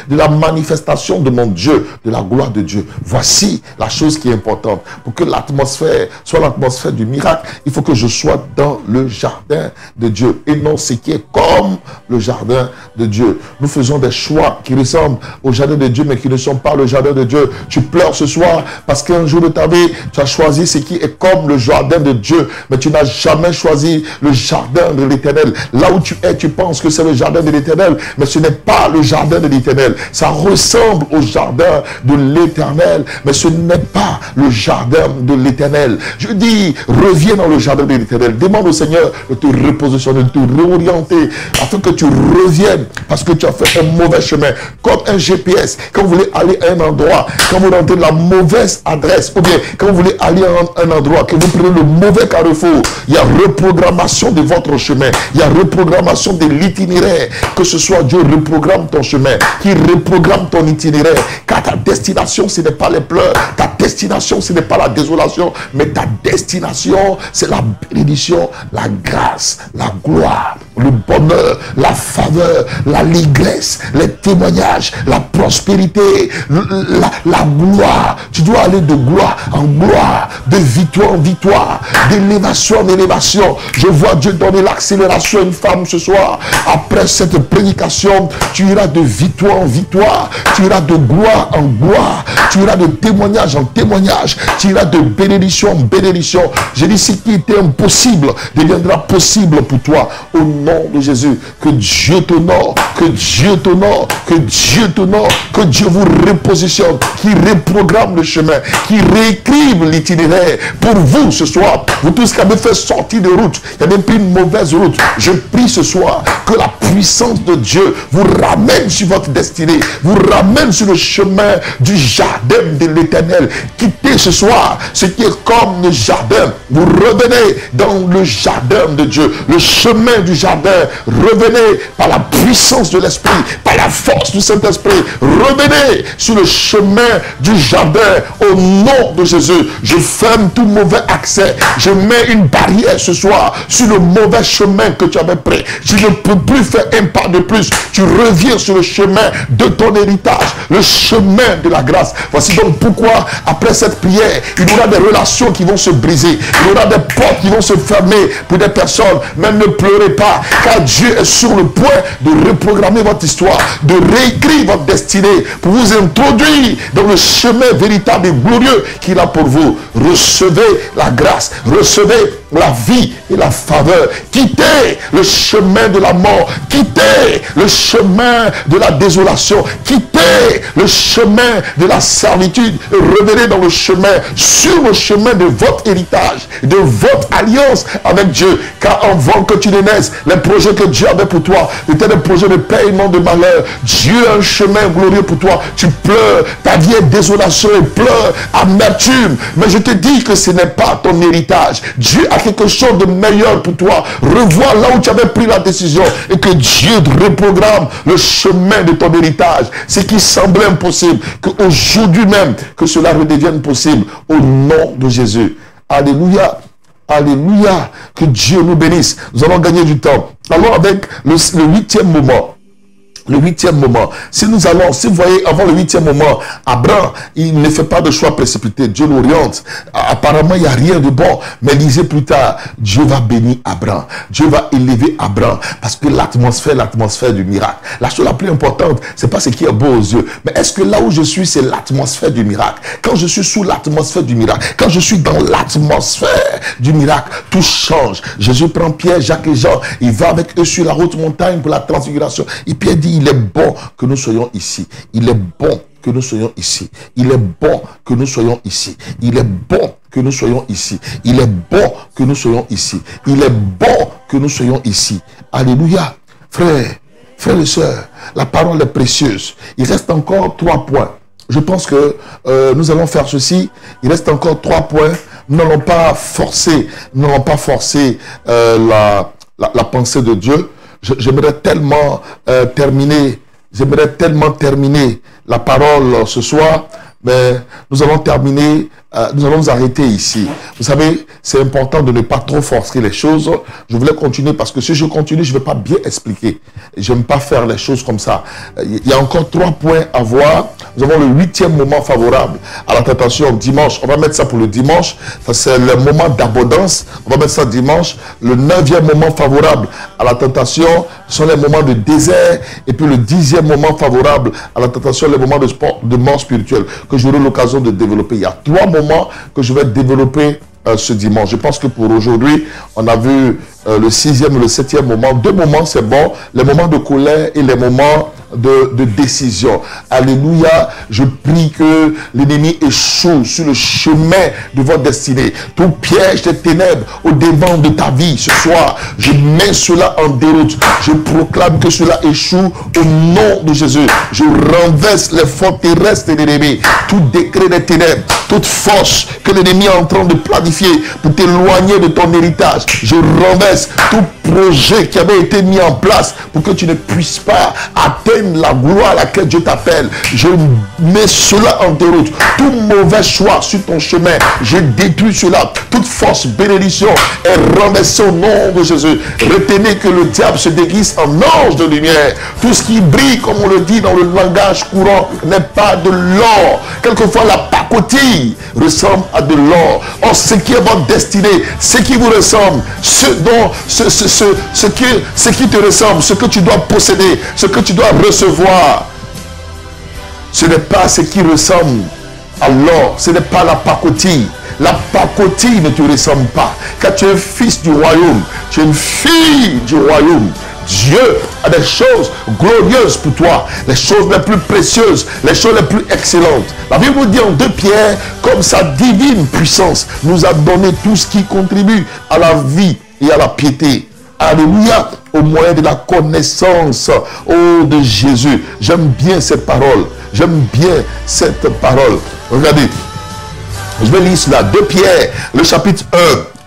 de la manifestation de mon Dieu, de la gloire de Dieu? Voici la chose qui est importante. Pour que l'atmosphère soit l'atmosphère du miracle, il faut que je sois dans le jardin de Dieu et non ce qui est comme le jardin de Dieu. Nous faisons des choix qui ressemblent au jardin de Dieu, mais qui ne sont pas le jardin de Dieu. Tu pleures ce soir parce qu'un jour de ta vie, tu as choisi ce qui est comme le jardin de Dieu, mais tu n'as jamais choisi le jardin de l'Éternel. Là où tu es, tu penses que c'est le jardin de l'Éternel, mais ce n'est pas le jardin de l'Éternel. Ça ressemble au jardin de l'Éternel, mais ce n'est pas le jardin de l'Éternel. Je dis, reviens dans le jardin de l'Éternel. Demande au Seigneur de te repositionner, de te réorienter, afin que tu reviennes, parce que tu as fait un mauvais chemin. Comme un GPS, quand vous voulez aller à un endroit, quand vous rentrez la mauvaise adresse, ou bien quand vous voulez aller à un endroit, que vous prenez le mauvais carrefour, il y a reprogrammation de votre chemin, il y a reprogrammation de l'itinéraire. Que ce soit Dieu reprogramme ton chemin, qui reprogramme ton itinéraire, car ta destination ce n'est pas les pleurs, ta destination ce n'est pas la désolation, mais ta destination c'est la bénédiction, la grâce, la gloire, le bonheur, la faveur, la ligresse, les témoignages, la prospérité, la gloire. Tu dois aller de gloire en gloire, de victoire en victoire, d'élévation en élévation. Je vois Dieu donner l'accélération à une femme ce soir. Après cette prédication, tu iras de victoire en victoire, tu iras de gloire en gloire, tu iras de témoignage en témoignage, tu iras de bénédiction en bénédiction. J'ai dit, ce qui était impossible deviendra possible pour toi. Au nom de Jésus, que Dieu t'honore, que Dieu t'honore, que Dieu t'honore, que Dieu vous repositionne, qui reprogramme le chemin, qui réécrive l'itinéraire pour vous ce soir. Vous tous qui avez fait sortir de route, qui avez pris une mauvaise route, je prie ce soir que la puissance de Dieu vous ramène sur votre destinée, vous ramène sur le chemin du jardin de l'Éternel. Quittez ce soir ce qui est comme le jardin, vous revenez dans le jardin de Dieu, le chemin du jardin. Revenez par la puissance de l'Esprit, par la force du Saint-Esprit. Revenez sur le chemin du jardin au nom de Jésus. Je ferme tout mauvais accès. Je mets une barrière ce soir sur le mauvais chemin que tu avais pris. Je ne peux plus faire faire un pas de plus. Tu reviens sur le chemin de ton héritage, le chemin de la grâce. Voici donc pourquoi, après cette prière, il y aura des relations qui vont se briser. Il y aura des portes qui vont se fermer pour des personnes. Mais ne pleurez pas, car Dieu est sur le point de reprogrammer votre histoire, de réécrire votre destinée, pour vous introduire dans le chemin véritable et glorieux qu'il a pour vous. Recevez la grâce, recevez la vie et la faveur. Quittez le chemin de la mort, quittez le chemin de la désolation, quittez le chemin de la servitude, revenez dans le chemin, sur le chemin de votre héritage, de votre alliance avec Dieu. Car avant que tu ne naisses, les projets que Dieu avait pour toi étaient des projets de paiement de malheur. Dieu a un chemin glorieux pour toi. Tu pleures, ta vie est désolation et pleure, amertume. Mais je te dis que ce n'est pas ton héritage. Dieu a quelque chose de meilleur pour toi. Revois là où tu avais pris la décision et que Dieu reprogramme le chemin de ton héritage. Ce qui semblait impossible, qu'aujourd'hui même, que cela redevienne possible au nom de Jésus. Alléluia. Alléluia. Que Dieu nous bénisse. Nous allons gagner du temps. Allons avec le 8e moment. Le 8e moment. Si nous allons, si vous voyez, avant le 8e moment, Abraham, il ne fait pas de choix précipité. Dieu l'oriente. Apparemment, il n'y a rien de bon. Mais lisez plus tard, Dieu va bénir Abraham. Dieu va élever Abraham. Parce que l'atmosphère du miracle. La chose la plus importante, c'est pas ce qui est beau aux yeux. Mais est-ce que là où je suis, c'est l'atmosphère du miracle? Quand je suis sous l'atmosphère du miracle, quand je suis dans l'atmosphère du miracle, tout change. Jésus prend Pierre, Jacques et Jean. Il va avec eux sur la haute montagne pour la transfiguration. Et Pierre dit, il est bon que nous soyons ici. Il est bon que nous soyons ici. Il est bon que nous soyons ici. Il est bon que nous soyons ici. Il est bon que nous soyons ici. Il est bon que nous soyons ici. Alléluia. Frères et sœurs, la parole est précieuse. Il reste encore 3 points. Je pense que nous allons faire ceci. Il reste encore 3 points. Nous n'allons pas forcer, la pensée de Dieu. J'aimerais tellement terminer la parole ce soir, mais nous allons terminer, nous allons nous arrêter ici. Vous savez, c'est important de ne pas trop forcer les choses. Je voulais continuer parce que si je continue, je ne vais pas bien expliquer. Je n'aime pas faire les choses comme ça. Il y a encore 3 points à voir. Nous avons le 8e moment favorable à la tentation dimanche. On va mettre ça pour le dimanche. Ça, c'est le moment d'abondance. On va mettre ça dimanche. Le 9e moment favorable à la tentation sont les moments de désert. Et puis le 10e moment favorable à la tentation, les moments de mort spirituelle que j'aurai l'occasion de développer. Il y a 3 moments que je vais développer ce dimanche. Je pense que pour aujourd'hui, on a vu le 6e et le 7e moment. 2 moments, c'est bon. Les moments de colère et les moments de décision. Alléluia. Je prie que l'ennemi échoue sur le chemin de votre destinée. Tout piège des ténèbres au devant de ta vie ce soir, je mets cela en déroute. Je proclame que cela échoue au nom de Jésus. Je renverse les forteresses de l'ennemi. Tout décret des ténèbres, toute force que l'ennemi est en train de planifier pour t'éloigner de ton héritage, je renverse tout projet qui avait été mis en place pour que tu ne puisses pas atteindre la gloire à laquelle Dieu t'appelle. Je mets cela en déroute. Tout mauvais choix sur ton chemin, je détruis cela. Toute fausse bénédiction est renversée au nom de Jésus. Retenez que le diable se déguise en ange de lumière. Tout ce qui brille, comme on le dit dans le langage courant, n'est pas de l'or. Quelquefois, la pacotille ressemble à de l'or. Or, ce qui est votre destinée, ce qui vous ressemble, ce qui te ressemble, ce que tu dois posséder, ce que tu dois recevoir, ce n'est pas ce qui ressemble à l'or, ce n'est pas la pacotille. La pacotille ne te ressemble pas, car tu es fils du royaume, tu es une fille du royaume. Dieu a des choses glorieuses pour toi, les choses les plus précieuses, les choses les plus excellentes. La Bible nous dit en 2 Pierre, comme sa divine puissance nous a donné tout ce qui contribue à la vie et à la piété. Alléluia, au moyen de la connaissance de Jésus. J'aime bien cette parole. J'aime bien cette parole. Regardez, je vais lire cela. 2 Pierre, le chapitre 1.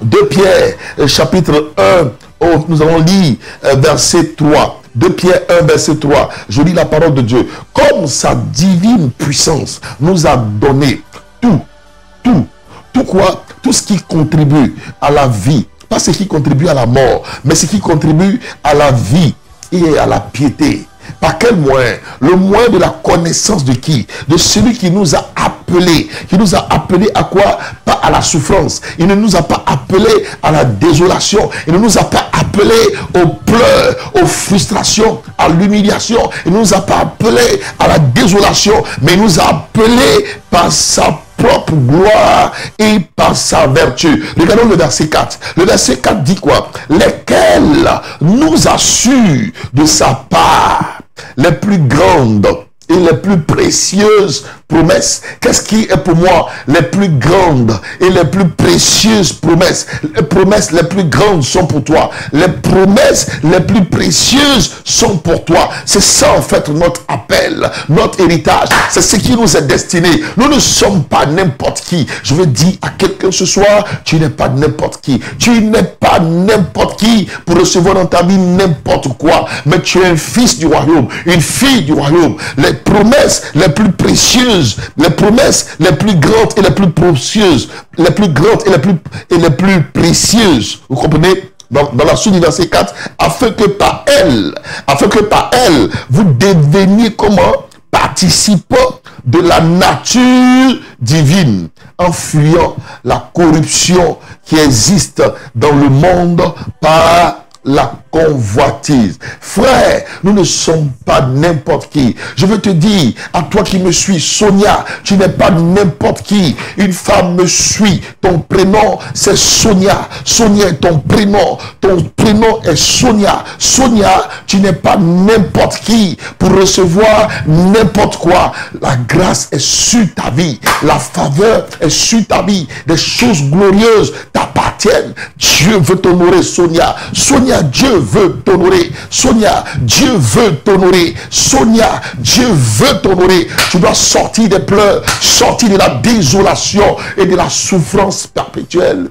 2 Pierre, chapitre 1. Oh, nous allons lire verset 3. 2 Pierre 1, verset 3. Je lis la parole de Dieu. Comme sa divine puissance nous a donné tout quoi? Tout ce qui contribue à la vie. Pas ce qui contribue à la mort, mais ce qui contribue à la vie et à la piété. Par quel moyen? Le moyen de la connaissance de qui? De celui qui nous a appelés. Qui nous a appelés à quoi? Pas à la souffrance. Il ne nous a pas appelés à la désolation. Il ne nous a pas appelés aux pleurs, aux frustrations, à l'humiliation. Il ne nous a pas appelés à la désolation. Mais il nous a appelés par sa propre gloire et par sa vertu. Regardons le verset 4. Le verset 4 dit quoi? Lesquels nous assurent de sa part les plus grandes et les plus précieuses promesses. Qu'est-ce qui est pour moi les plus grandes et les plus précieuses promesses? Les promesses les plus grandes sont pour toi. Les promesses les plus précieuses sont pour toi. C'est ça en fait notre appel, notre héritage. C'est ce qui nous est destiné. Nous ne sommes pas n'importe qui. Je veux dire à quelqu'un ce soir, tu n'es pas n'importe qui. Tu n'es pas n'importe qui pour recevoir dans ta vie n'importe quoi. Mais tu es un fils du royaume, une fille du royaume. Les promesses les plus précieuses, les promesses les plus grandes et les plus précieuses, les plus grandes et les plus précieuses. Vous comprenez? Dans la suite du verset 4, afin que par elle, vous deveniez comment? Participants de la nature divine, en fuyant la corruption qui existe dans le monde par la convoitise. Frère, nous ne sommes pas n'importe qui. Je veux te dire, à toi qui me suis, Sonia, tu n'es pas n'importe qui. Une femme me suit. Ton prénom, c'est Sonia. Sonia est ton prénom. Ton prénom est Sonia. Sonia, tu n'es pas n'importe qui pour recevoir n'importe quoi. La grâce est sur ta vie. La faveur est sur ta vie. Des choses glorieuses t'appartiennent. Dieu veut t'honorer, Sonia. Sonia, Dieu veut t'honorer. Sonia, Dieu veut t'honorer. Sonia, Dieu veut t'honorer. Tu dois sortir des pleurs, sortir de la désolation et de la souffrance perpétuelle.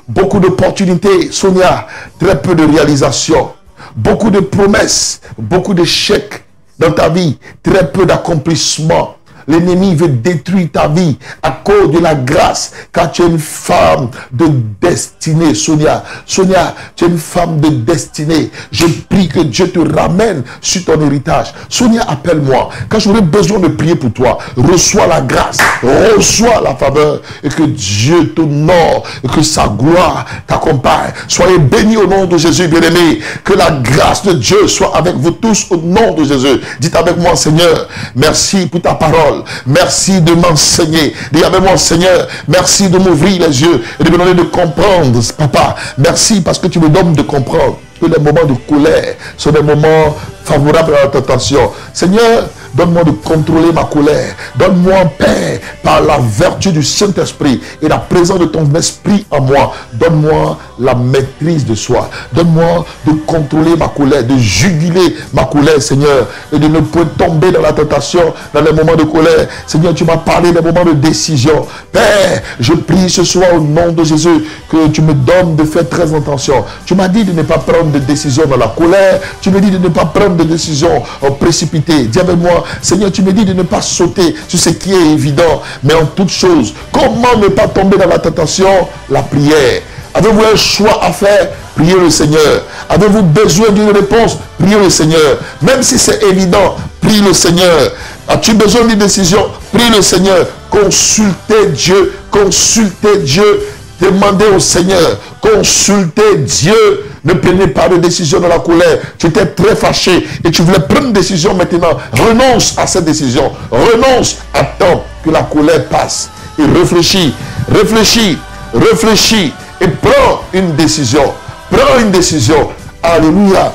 Beaucoup d'opportunités, Sonia, très peu de réalisations. Beaucoup de promesses, beaucoup d'échecs dans ta vie, très peu d'accomplissements. L'ennemi veut détruire ta vie à cause de la grâce, car tu es une femme de destinée, Sonia. Sonia, tu es une femme de destinée. Je prie que Dieu te ramène sur ton héritage. Sonia, appelle-moi. Quand j'aurai besoin de prier pour toi, reçois la grâce, reçois la faveur, et que Dieu t'honore, et que sa gloire t'accompagne. Soyez bénis au nom de Jésus, bien-aimé. Que la grâce de Dieu soit avec vous tous au nom de Jésus. Dites avec moi, Seigneur, merci pour ta parole. Merci de m'enseigner. Dis avec moi, Seigneur, merci de m'ouvrir les yeux et de me donner de comprendre, papa. Merci parce que tu me donnes de comprendre que les moments de colère sont des moments favorables à la tentation. Seigneur, donne-moi de contrôler ma colère. Donne-moi, Père, par la vertu du Saint-Esprit et la présence de ton esprit en moi. Donne-moi la maîtrise de soi. Donne-moi de contrôler ma colère, de juguler ma colère, Seigneur, et de ne pas tomber dans la tentation, dans les moments de colère. Seigneur, tu m'as parlé des moments de décision. Père, je prie ce soir au nom de Jésus que tu me donnes de faire très attention. Tu m'as dit de ne pas prendre de décision dans la colère. Tu me dis de ne pas prendre de décision précipitée. Dis avec moi, Seigneur, tu me dis de ne pas sauter sur ce qui est évident, mais en toute chose, comment ne pas tomber dans la tentation? La prière. Avez-vous un choix à faire? Priez le Seigneur. Avez-vous besoin d'une réponse? Priez le Seigneur. Même si c'est évident, prie le Seigneur. As-tu besoin d'une décision? Prie le Seigneur. Consultez Dieu. Consultez Dieu. Demandez au Seigneur. Consultez Dieu. Ne prenez pas de décision dans la colère. Tu étais très fâché et tu voulais prendre une décision maintenant. Renonce à cette décision. Renonce. Attends que la colère passe. Et réfléchis. Réfléchis. Réfléchis. Et prends une décision. Prends une décision. Alléluia.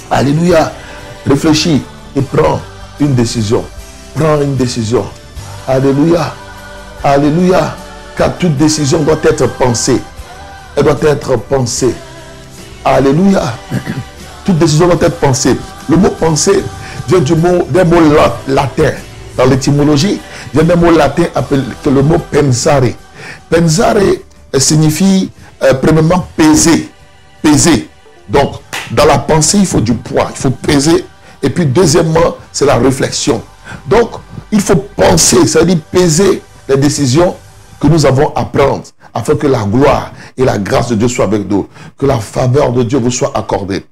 Alléluia. Réfléchis et prends une décision. Prends une décision. Alléluia. Alléluia. Car toute décision doit être pensée. Elle doit être pensée. Alléluia. Toute décision doit être pensée. Le mot penser vient des mots latins. Dans l'étymologie, vient d'un mot latin appelé le mot pensare. Pensare signifie premièrement peser. Peser. Donc, dans la pensée, il faut du poids. Il faut peser. Et puis, deuxièmement, c'est la réflexion. Donc, il faut penser, c'est-à-dire peser les décisions que nous avons à prendre, afin que la gloire et la grâce de Dieu soient avec nous, que la faveur de Dieu vous soit accordée.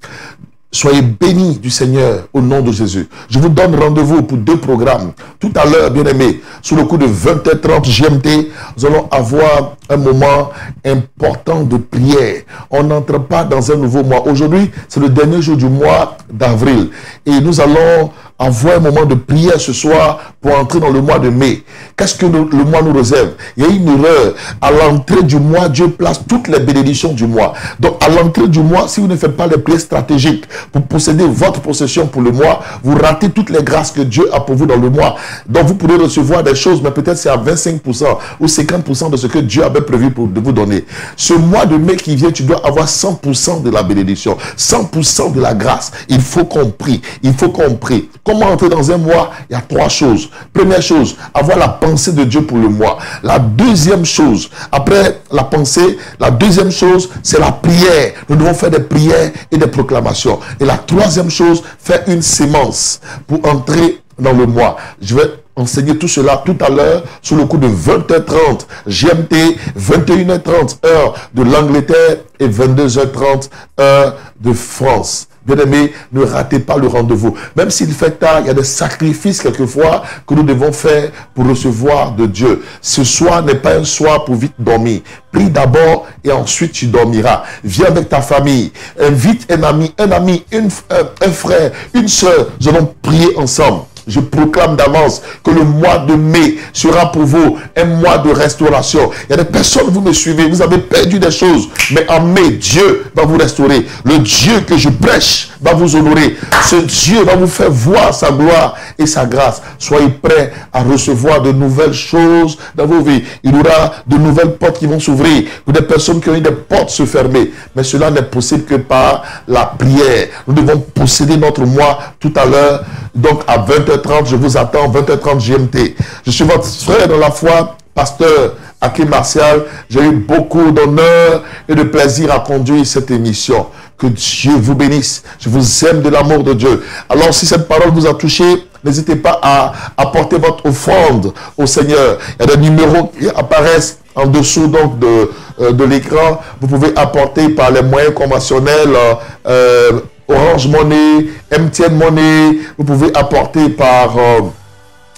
Soyez bénis du Seigneur au nom de Jésus. Je vous donne rendez-vous pour 2 programmes. Tout à l'heure, bien-aimés, sous le coup de 20h30 GMT, nous allons avoir un moment important de prière. On n'entre pas dans un nouveau mois. Aujourd'hui, c'est le dernier jour du mois d'avril. Et nous allons avoir un moment de prière ce soir pour entrer dans le mois de mai. Qu'est-ce que le mois nous réserve? Il y a une erreur. À l'entrée du mois, Dieu place toutes les bénédictions du mois. Donc, à l'entrée du mois, si vous ne faites pas les prières stratégiques pour posséder votre possession pour le mois, vous ratez toutes les grâces que Dieu a pour vous dans le mois. Donc, vous pourrez recevoir des choses, mais peut-être c'est à 25% ou 50% de ce que Dieu avait prévu pour vous donner. Ce mois de mai qui vient, tu dois avoir 100% de la bénédiction, 100% de la grâce. Il faut qu'on prie. Il faut qu'on prie. Comment entrer dans un mois? Il y a 3 choses. Première chose, avoir la pensée de Dieu pour le mois. La deuxième chose, après la pensée, la deuxième chose, c'est la prière. Nous devons faire des prières et des proclamations. Et la troisième chose, faire une sémence pour entrer dans le mois. Je vais enseigner tout cela tout à l'heure sous le coup de 20h30 GMT, 21h30 heure de l'Angleterre et 22h30 heure de France. Bien-aimés, ne ratez pas le rendez-vous. Même s'il fait tard, il y a des sacrifices quelquefois que nous devons faire pour recevoir de Dieu. Ce soir n'est pas un soir pour vite dormir. Prie d'abord et ensuite tu dormiras. Viens avec ta famille. Invite un ami, un frère, une soeur. Nous allons prier ensemble. Je proclame d'avance que le mois de mai sera pour vous un mois de restauration. Il y a des personnes, vous me suivez, vous avez perdu des choses. Mais en mai, Dieu va vous restaurer. Le Dieu que je prêche va vous honorer. Ce Dieu va vous faire voir sa gloire et sa grâce. Soyez prêts à recevoir de nouvelles choses dans vos vies. Il y aura de nouvelles portes qui vont s'ouvrir. Pour des personnes qui ont eu des portes se fermer. Mais cela n'est possible que par la prière. Nous devons posséder notre mois tout à l'heure. Donc à 20h30, je vous attends, 20h30 GMT. Je suis votre frère dans la foi, pasteur Aké Martial. J'ai eu beaucoup d'honneur et de plaisir à conduire cette émission. Que Dieu vous bénisse. Je vous aime de l'amour de Dieu. Alors si cette parole vous a touché, n'hésitez pas à apporter votre offrande au Seigneur. Il y a des numéros qui apparaissent en dessous donc de l'écran. Vous pouvez apporter par les moyens conventionnels, Orange Money, MTN Money, vous pouvez apporter par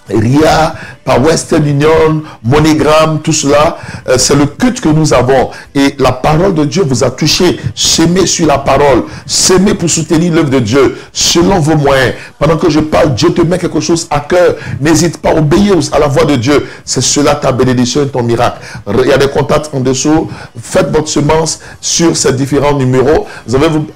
RIA, par Western Union, MoneyGram, tout cela, c'est le culte que nous avons. Et la parole de Dieu vous a touché. Semez sur la parole. Semez pour soutenir l'œuvre de Dieu, selon vos moyens. Pendant que je parle, Dieu te met quelque chose à cœur. N'hésite pas à obéir à la voix de Dieu. C'est cela ta bénédiction et ton miracle. Il y a des contacts en dessous. Faites votre semence sur ces différents numéros.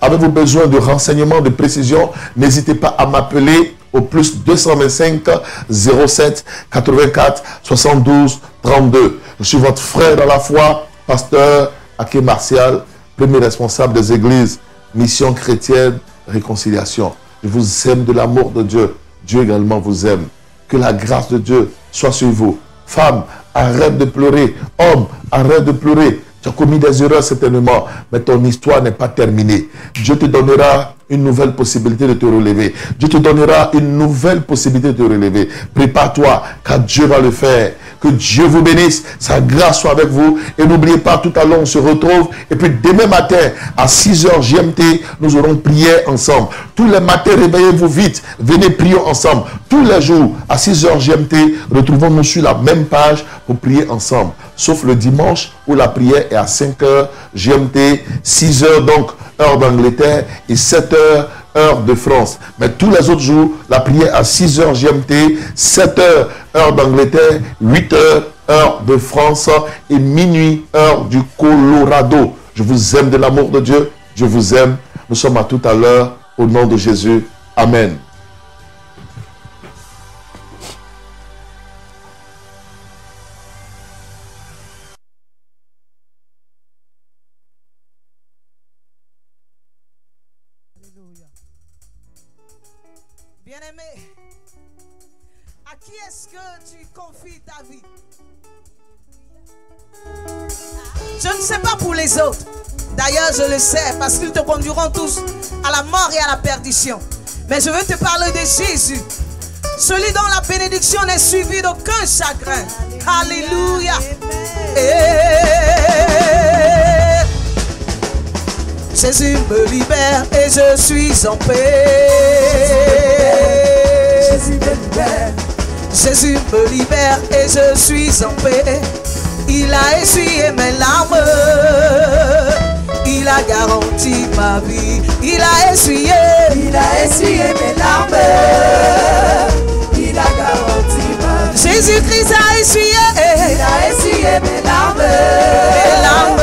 Avez-vous besoin de renseignements, de précision? N'hésitez pas à m'appeler au plus 225 07 84 72 32. Je suis votre frère dans la foi, pasteur Aké Martial, premier responsable des églises Mission Chrétienne Réconciliation. Je vous aime de l'amour de Dieu. Dieu également vous aime. Que la grâce de Dieu soit sur vous. Femme, arrête de pleurer. Homme, arrête de pleurer. Tu as commis des erreurs certainement, mais ton histoire n'est pas terminée. Dieu te donnera une nouvelle possibilité de te relever. Dieu te donnera une nouvelle possibilité de te relever. Prépare-toi, car Dieu va le faire. Que Dieu vous bénisse, sa grâce soit avec vous. Et n'oubliez pas, tout à l'heure, on se retrouve. Et puis demain matin, à 6h GMT, nous aurons prié ensemble. Tous les matins, réveillez-vous vite. Venez prier ensemble. Tous les jours, à 6h GMT, retrouvons-nous sur la même page pour prier ensemble. Sauf le dimanche où la prière est à 5h GMT, 6h donc, heure d'Angleterre et 7h heure de France. Mais tous les autres jours, la prière à 6h GMT, 7h heure d'Angleterre, 8h heure de France et minuit heure du Colorado. Je vous aime de l'amour de Dieu. Je vous aime. Nous sommes à tout à l'heure. Au nom de Jésus. Amen. Bien-aimé, à qui est-ce que tu confies ta vie? Je ne sais pas pour les autres. D'ailleurs, je le sais parce qu'ils te conduiront tous à la mort et à la perdition. Mais je veux te parler de Jésus, celui dont la bénédiction n'est suivie d'aucun chagrin. Alléluia. Jésus me libère et je suis en paix. Jésus me libère. Jésus me libère et je suis en paix. Il a essuyé mes larmes. Il a garanti ma vie. Il a essuyé mes larmes. Il a garanti ma vie. Jésus-Christ a essuyé. Il a essuyé mes larmes. Mes larmes.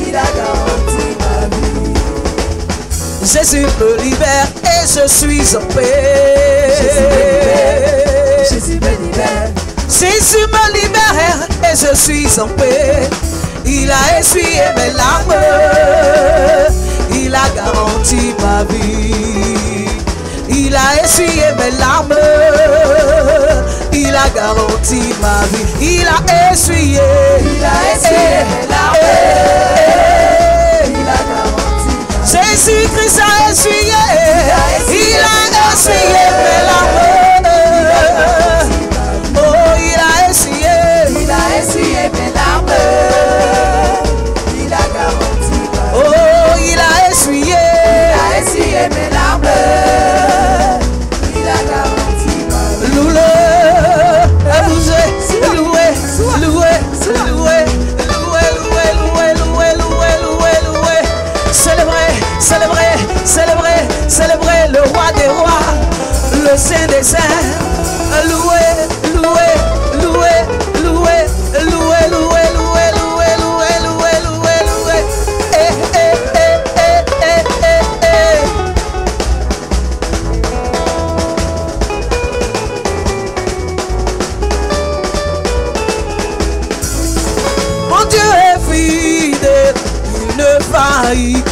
Il a garanti ma vie. Jésus me libère et je suis en paix. Jésus me libère. Jésus me libère et je suis en paix. Il a essuyé mes larmes. Il a garanti ma vie. Il a essuyé mes larmes. Il a garanti ma vie. Il a essuyé mes larmes. Il a garanti ma vie. Jésus-Christ a essuyé. Il a essuyé mes larmes. Oh, il a essuyé mes larmes. Il a garanti ma vie. Oh, il a essuyé mes larmes. Il a garanti ma vie. Loué, célébrez le roi des rois, le saint des saints. Mon Dieu est fidèle, il ne faillit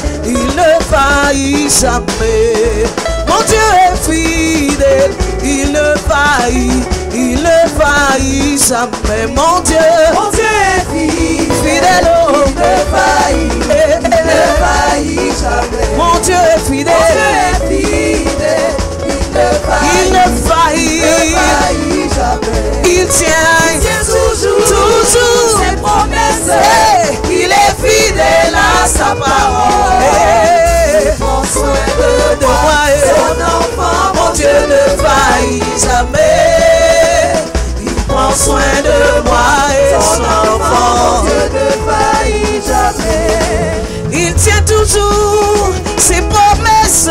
jamais. Mon Dieu est fidèle, il ne faillit jamais. Mon Dieu est fidèle, il ne faillit jamais. Mon Dieu est fidèle, il ne faillit jamais. Il tient toujours ses promesses. Il est fidèle à sa parole. Il prend soin de moi et son enfant. Mon Dieu ne faillit jamais. Il prend soin de moi et son enfant. Mon Dieu ne faillit jamais. Il tient toujours ses promesses.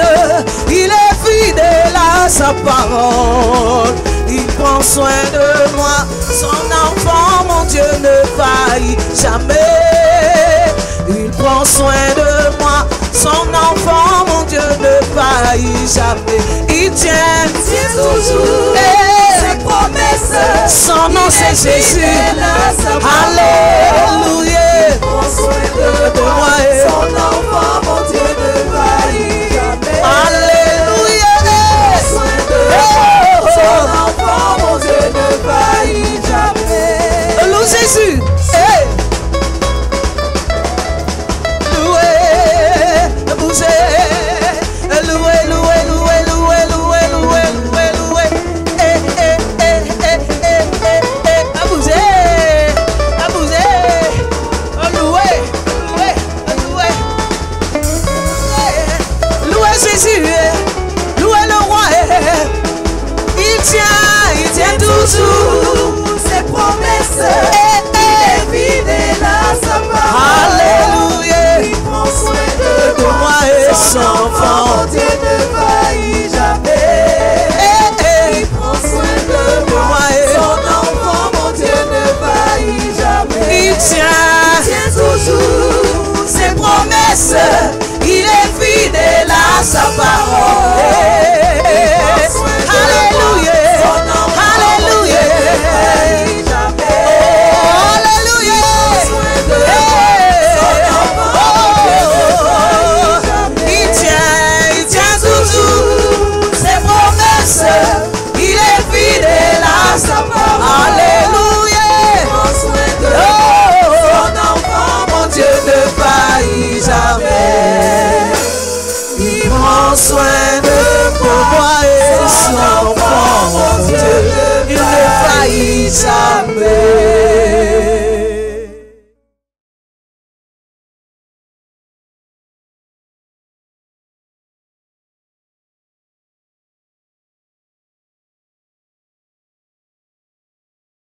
Il est fidèle à sa parole. Il prend soin de moi, son enfant. Mon Dieu ne faillit jamais. Il prend soin de moi, son enfant. Mon Dieu ne faillit jamais. Il tient toujours ses promesses. Son nom c'est Jésus. Alléluia. Il prend soin de moi et son enfant. Mon Dieu ne faillit jamais. Alléluia. Son enfant, mon Dieu ne faillit jamais. Loue Jésus. Hey. Loué, bougez. Loué. Loué Jésus. Loué le roi. Il tient toujours ses promesses. Il est fidèle à sa parole. Alléluia. Il prend soin de moi et son enfant. Mon Dieu ne faillit jamais. Il prend soin de moi et son enfant. Mon Dieu ne faillit jamais. Il tient toujours ses promesses. Il est fidèle à sa parole. Alléluia. Alléluia. Alléluia. Il tient toujours ses promesses. Il est fidèle à sa parole. Alléluia. Son enfant, mon Dieu ne faillit jamais. Il prend soin